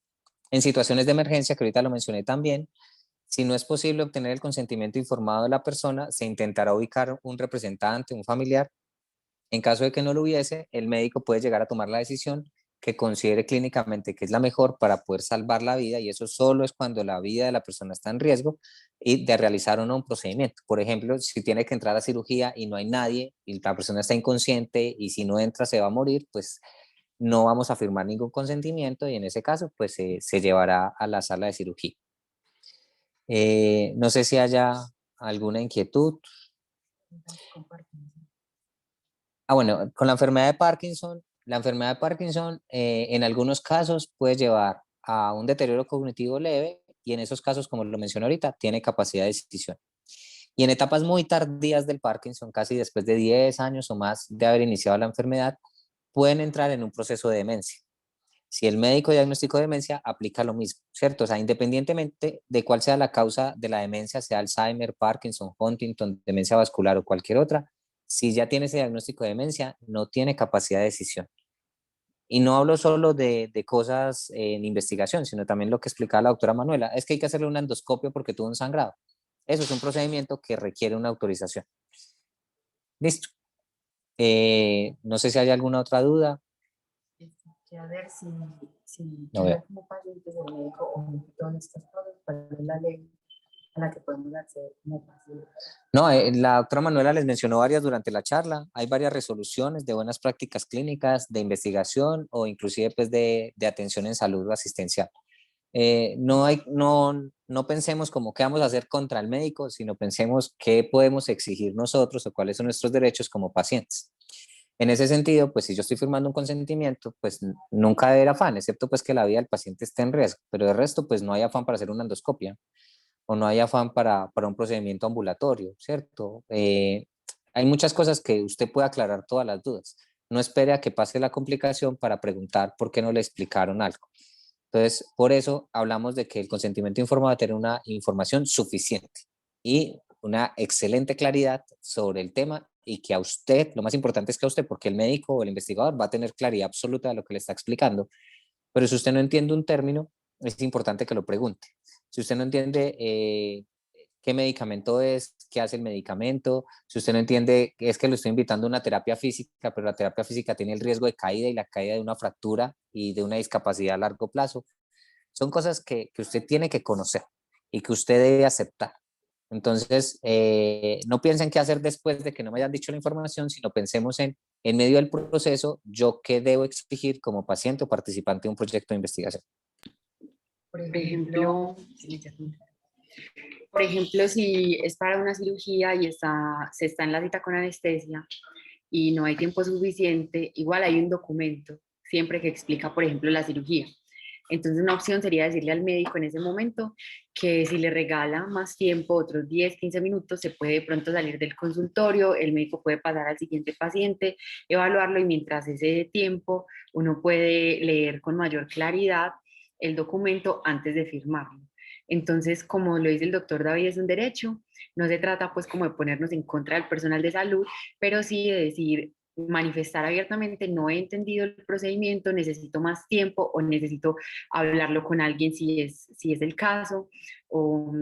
situaciones de emergencia, que ahorita lo mencioné también, si no es posible obtener el consentimiento informado de la persona, se intentará ubicar un representante, un familiar. En caso de que no lo hubiese, el médico puede llegar a tomar la decisión que considere clínicamente que es la mejor para poder salvar la vida, y eso solo es cuando la vida de la persona está en riesgo y de realizar o no un procedimiento. Por ejemplo, si tiene que entrar a cirugía y no hay nadie y la persona está inconsciente y si no entra se va a morir, pues no vamos a firmar ningún consentimiento y en ese caso pues se llevará a la sala de cirugía. No sé si haya alguna inquietud. Bueno, con la enfermedad de Parkinson en algunos casos puede llevar a un deterioro cognitivo leve y en esos casos, como lo mencioné ahorita, tiene capacidad de decisión. Y en etapas muy tardías del Parkinson, casi después de 10 años o más de haber iniciado la enfermedad, pueden entrar en un proceso de demencia. Si el médico diagnosticó demencia, aplica lo mismo, ¿cierto? O sea, independientemente de cuál sea la causa de la demencia, sea Alzheimer, Parkinson, Huntington, demencia vascular o cualquier otra, si ya tiene ese diagnóstico de demencia, no tiene capacidad de decisión. Y no hablo solo de cosas en investigación, sino también lo que explicaba la doctora Manuela, es que hay que hacerle una endoscopia porque tuvo un sangrado. Eso es un procedimiento que requiere una autorización. Listo. No sé si hay alguna otra duda. A ver si No veo. como pacientes el médico o todas estas cosas, ¿cuál es la ley a la que podemos acceder como pacientes? No, la doctora Manuela les mencionó varias durante la charla. Hay varias resoluciones de buenas prácticas clínicas, de investigación o inclusive pues, de atención en salud o asistencial. No pensemos como qué vamos a hacer contra el médico, sino pensemos qué podemos exigir nosotros o cuáles son nuestros derechos como pacientes. En ese sentido, pues si yo estoy firmando un consentimiento, pues nunca debe haber afán, excepto pues que la vida del paciente esté en riesgo, pero de resto pues no hay afán para hacer una endoscopia o no hay afán para un procedimiento ambulatorio, ¿cierto? Hay muchas cosas que usted puede aclarar todas las dudas. No espere a que pase la complicación para preguntar por qué no le explicaron algo. Entonces, por eso hablamos de que el consentimiento informado debe tener una información suficiente y una excelente claridad sobre el tema y que a usted, lo más importante es que a usted, porque el médico o el investigador va a tener claridad absoluta de lo que le está explicando, pero si usted no entiende un término, es importante que lo pregunte. Si usted no entiende qué medicamento es, qué hace el medicamento, si usted no entiende, es que lo estoy invitando a una terapia física, pero la terapia física tiene el riesgo de caída y la caída de una fractura y de una discapacidad a largo plazo. Son cosas que usted tiene que conocer y que usted debe aceptar. Entonces, no piensen qué hacer después de que no me hayan dicho la información, sino pensemos en medio del proceso, yo qué debo exigir como paciente o participante de un proyecto de investigación. Por ejemplo, si es para una cirugía y se está en la cita con anestesia y no hay tiempo suficiente, igual hay un documento siempre que explica, por ejemplo, la cirugía. Entonces, una opción sería decirle al médico en ese momento que si le regala más tiempo, otros 10, 15 minutos, se puede pronto salir del consultorio, el médico puede pasar al siguiente paciente, evaluarlo y mientras ese tiempo uno puede leer con mayor claridad el documento antes de firmarlo. Entonces, como lo dice el doctor David, es un derecho, no se trata pues como de ponernos en contra del personal de salud, pero sí de decir, manifestar abiertamente, no he entendido el procedimiento, necesito más tiempo o necesito hablarlo con alguien si es el caso, o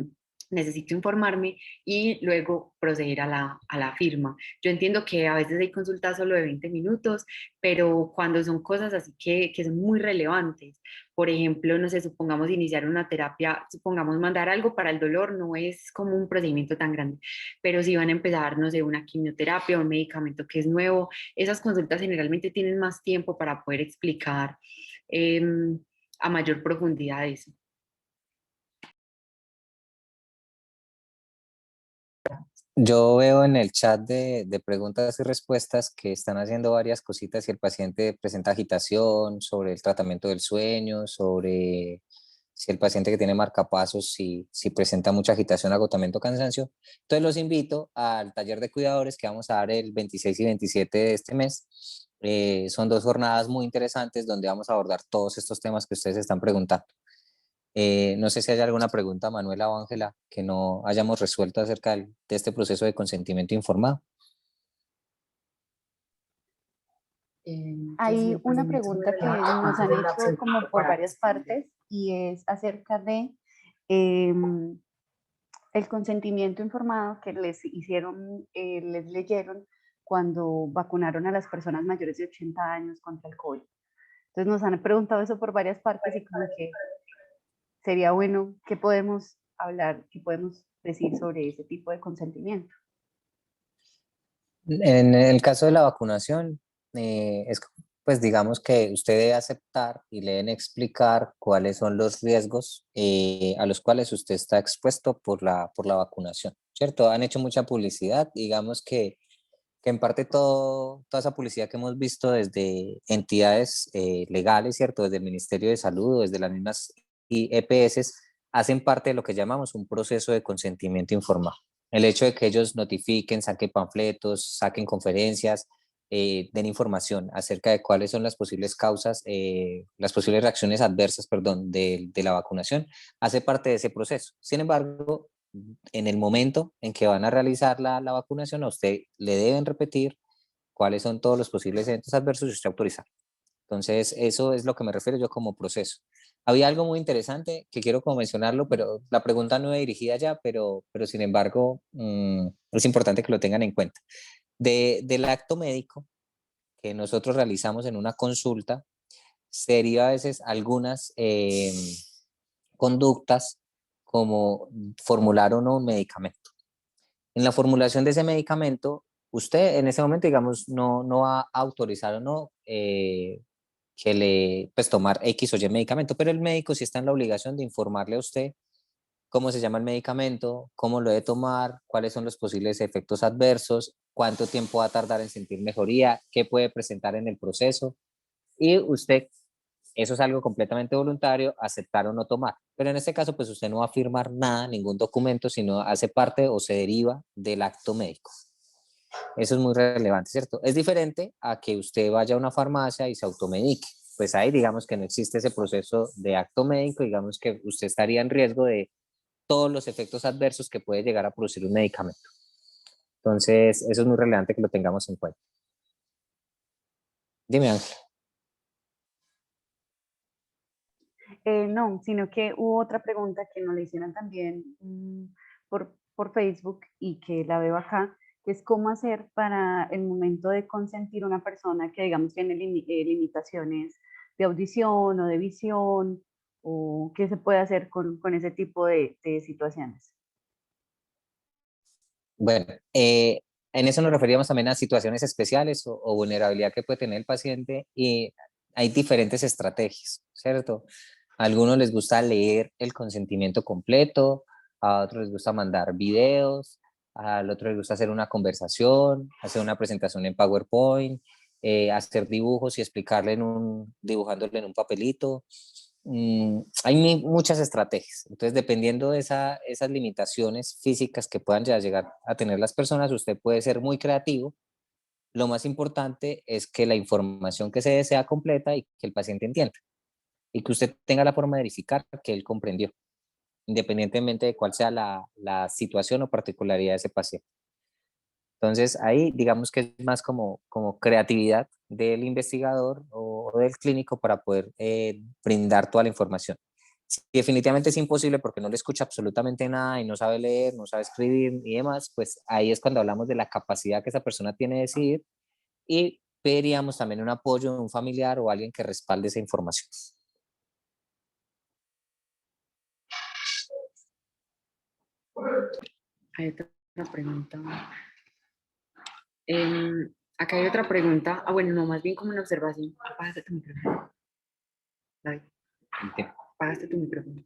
necesito informarme y luego proceder a la firma. Yo entiendo que a veces hay consultas solo de 20 minutos, pero cuando son cosas así que son muy relevantes, por ejemplo, no sé, supongamos iniciar una terapia, supongamos mandar algo para el dolor, no es como un procedimiento tan grande, pero si van a empezar, no sé, una quimioterapia, un medicamento que es nuevo, esas consultas generalmente tienen más tiempo para poder explicar a mayor profundidad eso. Yo veo en el chat de preguntas y respuestas que están haciendo varias cositas y el paciente presenta agitación sobre el tratamiento del sueño, sobre si el paciente que tiene marcapasos, si presenta mucha agitación, agotamiento, cansancio. Entonces los invito al taller de cuidadores que vamos a dar el 26 y 27 de este mes. Son 2 jornadas muy interesantes donde vamos a abordar todos estos temas que ustedes están preguntando. No sé si hay alguna pregunta, Manuela o Ángela, que no hayamos resuelto acerca de este proceso de consentimiento informado. Hay una pregunta que nos han hecho como por varias partes y es acerca de el consentimiento informado que les hicieron, les leyeron cuando vacunaron a las personas mayores de 80 años contra el COVID. Entonces nos han preguntado eso por varias partes y como que sería bueno que podemos hablar, que podemos decir sobre ese tipo de consentimiento. En el caso de la vacunación, pues digamos que usted debe aceptar y le deben explicar cuáles son los riesgos a los cuales usted está expuesto por la vacunación, ¿cierto? Han hecho mucha publicidad, digamos que en parte toda esa publicidad que hemos visto desde entidades legales, ¿cierto? Desde el Ministerio de Salud, desde las mismas EPS, hacen parte de lo que llamamos un proceso de consentimiento informado. El hecho de que ellos notifiquen, saquen panfletos, saquen conferencias, den información acerca de cuáles son las posibles causas, las posibles reacciones adversas, perdón, de la vacunación, hace parte de ese proceso. Sin embargo, en el momento en que van a realizar la vacunación, a usted le deben repetir cuáles son todos los posibles eventos adversos y usted autorizar. Entonces, eso es lo que me refiero yo como proceso. Había algo muy interesante que quiero como mencionarlo, pero la pregunta no es dirigida ya, pero sin embargo, es importante que lo tengan en cuenta. Del acto médico que nosotros realizamos en una consulta, sería a veces algunas conductas como formular o no un medicamento. En la formulación de ese medicamento, usted en ese momento, digamos, no va a autorizar o no que le, pues tomar X o Y medicamento, pero el médico sí está en la obligación de informarle a usted cómo se llama el medicamento, cómo lo debe tomar, cuáles son los posibles efectos adversos, cuánto tiempo va a tardar en sentir mejoría, qué puede presentar en el proceso. Y usted, eso es algo completamente voluntario, aceptar o no tomar. Pero en este caso, pues usted no va a firmar nada, ningún documento, sino hace parte o se deriva del acto médico. Eso es muy relevante, ¿cierto? Es diferente a que usted vaya a una farmacia y se automedique. Pues ahí digamos que no existe ese proceso de acto médico, digamos que usted estaría en riesgo de todos los efectos adversos que puede llegar a producir un medicamento. Entonces, eso es muy relevante que lo tengamos en cuenta. Dime, Ángel. No, sino que hubo otra pregunta que nos le hicieron también por Facebook y que la veo acá, que es cómo hacer para el momento de consentir una persona que digamos tiene limitaciones de audición o de visión, o qué se puede hacer con ese tipo de situaciones. Bueno, en eso nos referíamos también a situaciones especiales o vulnerabilidad que puede tener el paciente y hay diferentes estrategias, ¿cierto? A algunos les gusta leer el consentimiento completo, a otros les gusta mandar videos, al otro les gusta hacer una conversación, hacer una presentación en PowerPoint, hacer dibujos y explicarle dibujándole en un papelito. Hay muchas estrategias. Entonces, dependiendo de esas limitaciones físicas que puedan llegar a tener las personas, usted puede ser muy creativo. Lo más importante es que la información que se dé sea completa y que el paciente entienda y que usted tenga la forma de verificar que él comprendió, independientemente de cuál sea la situación o particularidad de ese paciente. Entonces, ahí digamos que es más como creatividad del investigador o del clínico para poder brindar toda la información. Si definitivamente es imposible porque no le escucha absolutamente nada y no sabe leer, no sabe escribir y demás, pues ahí es cuando hablamos de la capacidad que esa persona tiene de decidir y pediríamos también un apoyo de un familiar o alguien que respalde esa información. Hay otra pregunta. Acá hay otra pregunta. Bueno, no, más bien como una observación. Apágate tu micrófono. David, apágate tu micrófono.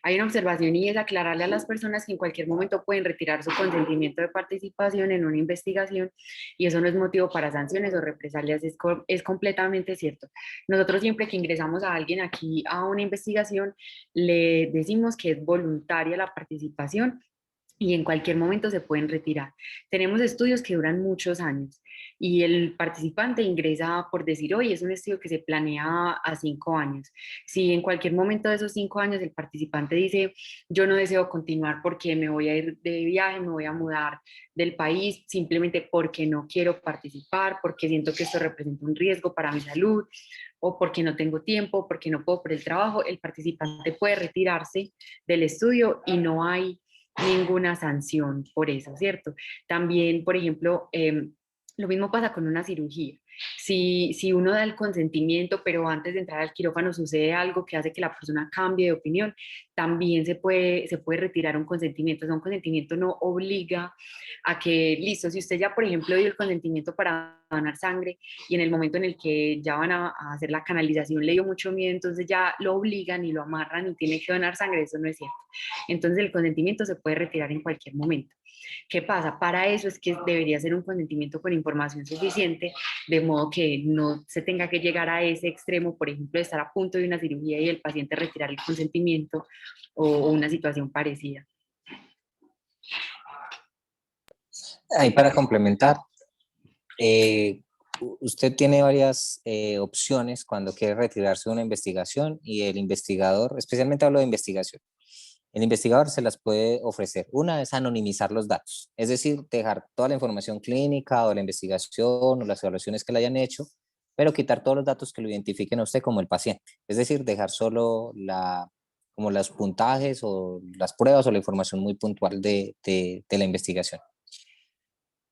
Hay una observación y es aclararle a las personas que en cualquier momento pueden retirar su consentimiento de participación en una investigación y eso no es motivo para sanciones o represalias, es completamente cierto. Nosotros siempre que ingresamos a alguien aquí a una investigación, le decimos que es voluntaria la participación y en cualquier momento se pueden retirar. Tenemos estudios que duran muchos años y el participante ingresa por decir, hoy es un estudio que se planea a 5 años. Si en cualquier momento de esos 5 años el participante dice, yo no deseo continuar porque me voy a ir de viaje, me voy a mudar del país, simplemente porque no quiero participar, porque siento que esto representa un riesgo para mi salud, o porque no tengo tiempo, porque no puedo por el trabajo, el participante puede retirarse del estudio y no hay ninguna sanción por eso, ¿cierto? También, por ejemplo, lo mismo pasa con una cirugía. Si uno da el consentimiento, pero antes de entrar al quirófano sucede algo que hace que la persona cambie de opinión, también se puede retirar un consentimiento. O sea, un consentimiento no obliga a que, listo, si usted ya, por ejemplo, dio el consentimiento para donar sangre y en el momento en el que ya van a hacer la canalización le dio mucho miedo, entonces ya lo obligan y lo amarran y tiene que donar sangre, eso no es cierto. Entonces el consentimiento se puede retirar en cualquier momento. ¿Qué pasa? Para eso es que debería ser un consentimiento con información suficiente, de modo que no se tenga que llegar a ese extremo, por ejemplo, de estar a punto de una cirugía y el paciente retirar el consentimiento o una situación parecida. Ahí para complementar, usted tiene varias opciones cuando quiere retirarse de una investigación y el investigador, especialmente hablo de investigación, el investigador se las puede ofrecer. Una es anonimizar los datos, es decir, dejar toda la información clínica o la investigación o las evaluaciones que le hayan hecho, pero quitar todos los datos que lo identifiquen a usted como el paciente. Es decir, dejar solo como los puntajes o las pruebas o la información muy puntual de la investigación.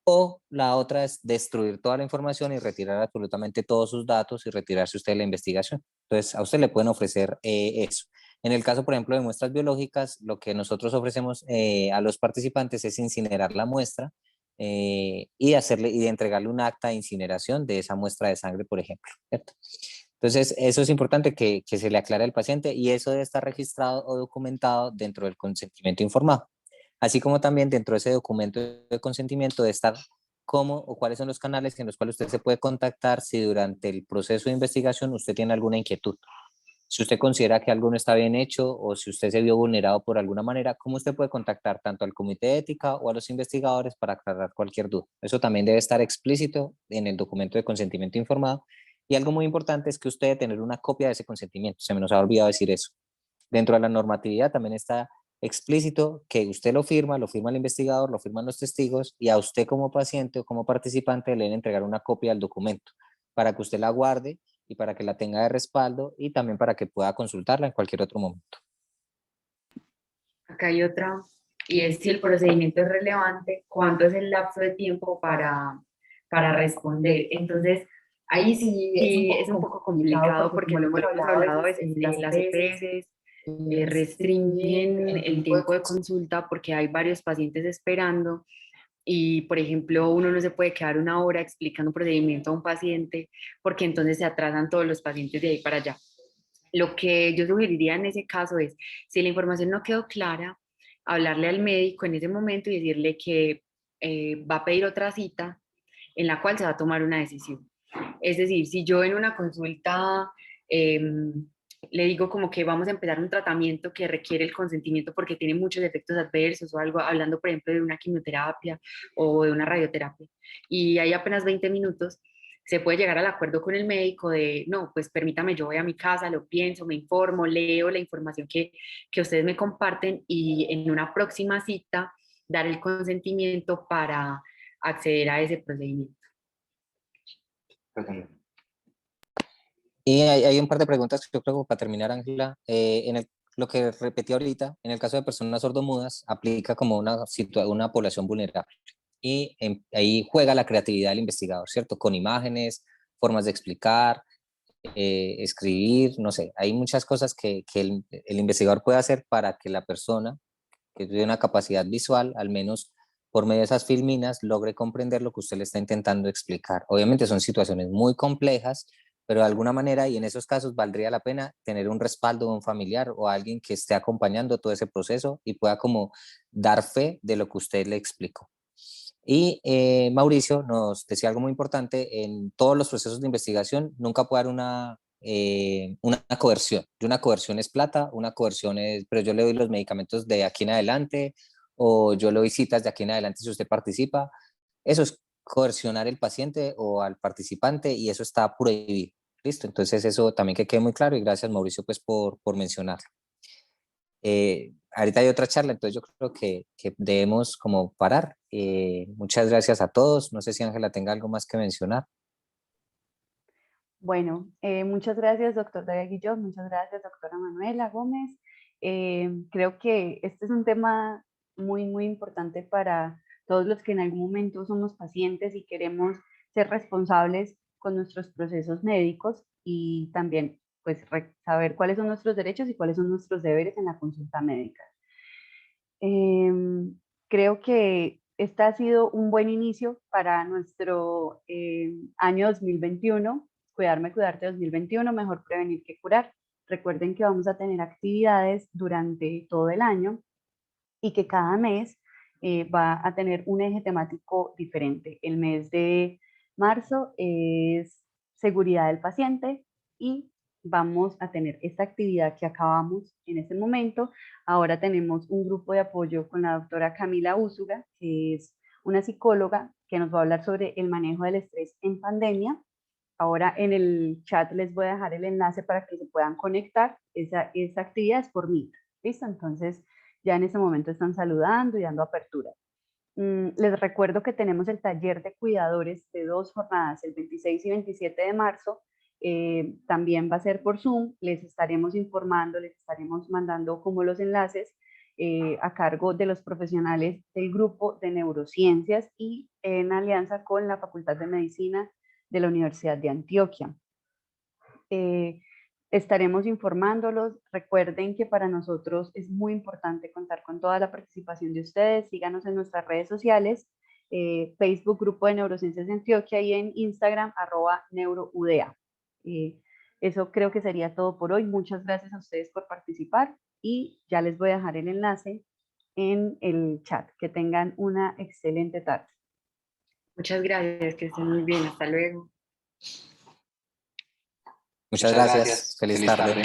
O la otra es destruir toda la información y retirar absolutamente todos sus datos y retirarse usted de la investigación. Entonces, a usted le pueden ofrecer eso. En el caso, por ejemplo, de muestras biológicas, lo que nosotros ofrecemos a los participantes es incinerar la muestra y de entregarle un acta de incineración de esa muestra de sangre, por ejemplo, ¿cierto? Entonces, eso es importante que se le aclare al paciente y eso debe estar registrado o documentado dentro del consentimiento informado. Así como también dentro de ese documento de consentimiento de estar cómo o cuáles son los canales en los cuales usted se puede contactar si durante el proceso de investigación usted tiene alguna inquietud. Si usted considera que algo no está bien hecho o si usted se vio vulnerado por alguna manera, ¿cómo usted puede contactar tanto al comité de ética o a los investigadores para aclarar cualquier duda? Eso también debe estar explícito en el documento de consentimiento informado. Y algo muy importante es que usted debe tener una copia de ese consentimiento. Se me nos ha olvidado decir eso. Dentro de la normatividad también está explícito que usted lo firma el investigador, lo firman los testigos y a usted como paciente o como participante le deben entregar una copia del documento para que usted la guarde y para que la tenga de respaldo y también para que pueda consultarla en cualquier otro momento. Acá hay otra, y es si el procedimiento es relevante, cuánto es el lapso de tiempo para responder. Entonces, ahí sí es un poco complicado porque como lo hemos hablado a veces, las EPS restringen el tiempo de consulta porque hay varios pacientes esperando y, por ejemplo, uno no se puede quedar una hora explicando un procedimiento a un paciente porque entonces se atrasan todos los pacientes de ahí para allá. Lo que yo sugeriría en ese caso es, si la información no quedó clara, hablarle al médico en ese momento y decirle que va a pedir otra cita en la cual se va a tomar una decisión. Es decir, si yo en una consulta le digo como que vamos a empezar un tratamiento que requiere el consentimiento porque tiene muchos efectos adversos o algo, hablando por ejemplo de una quimioterapia o de una radioterapia, y hay apenas 20 minutos, se puede llegar al acuerdo con el médico de, no, pues permítame, yo voy a mi casa, lo pienso, me informo, leo la información que ustedes me comparten y en una próxima cita dar el consentimiento para acceder a ese procedimiento. Y hay un par de preguntas que yo creo que para terminar, Ángela, lo que repetí ahorita, en el caso de personas sordomudas, aplica como una población vulnerable. Y ahí juega la creatividad del investigador, ¿cierto? Con imágenes, formas de explicar, escribir, no sé, hay muchas cosas que el investigador puede hacer para que la persona que tiene una capacidad visual, al menos por medio de esas filminas, logre comprender lo que usted le está intentando explicar. Obviamente son situaciones muy complejas, pero de alguna manera, y en esos casos valdría la pena tener un respaldo de un familiar o alguien que esté acompañando todo ese proceso y pueda como dar fe de lo que usted le explicó. Y Mauricio nos decía algo muy importante, en todos los procesos de investigación nunca puede haber una coerción. Y una coerción es plata, una coerción es, pero yo le doy los medicamentos de aquí en adelante o yo le doy citas de aquí en adelante si usted participa. Eso es coercionar al paciente o al participante y eso está prohibido. ¿Listo? Entonces eso también que quede muy claro y gracias Mauricio pues por mencionarlo. Ahorita hay otra charla, entonces yo creo que debemos como parar. Muchas gracias a todos. No sé si Ángela tenga algo más que mencionar. Bueno, muchas gracias, doctor David Guillot, muchas gracias, doctora Manuela Gómez. Creo que este es un tema muy, muy importante para todos los que en algún momento somos pacientes y queremos ser responsables con nuestros procesos médicos y también pues saber cuáles son nuestros derechos y cuáles son nuestros deberes en la consulta médica. Creo que este ha sido un buen inicio para nuestro año 2021. Cuidarme, cuidarte 2021, mejor prevenir que curar. Recuerden que vamos a tener actividades durante todo el año y que cada mes va a tener un eje temático diferente. El mes de marzo es seguridad del paciente y vamos a tener esta actividad que acabamos en este momento. Ahora tenemos un grupo de apoyo con la doctora Camila Úsuga, que es una psicóloga que nos va a hablar sobre el manejo del estrés en pandemia. Ahora en el chat les voy a dejar el enlace para que se puedan conectar. Esa actividad es por mí. ¿Listo? Entonces ya en ese momento están saludando y dando apertura. Les recuerdo que tenemos el taller de cuidadores de 2 jornadas, el 26 y 27 de marzo. También va a ser por Zoom. Les estaremos informando, les estaremos mandando como los enlaces a cargo de los profesionales del grupo de neurociencias y en alianza con la Facultad de Medicina de la Universidad de Antioquia. Estaremos informándolos. Recuerden que para nosotros es muy importante contar con toda la participación de ustedes. Síganos en nuestras redes sociales, Facebook Grupo de Neurociencias de Antioquia y en Instagram @neuroudea. Eso creo que sería todo por hoy. Muchas gracias a ustedes por participar y ya les voy a dejar el enlace en el chat. Que tengan una excelente tarde. Muchas gracias, que estén muy bien. Hasta luego. Muchas gracias. Feliz tarde.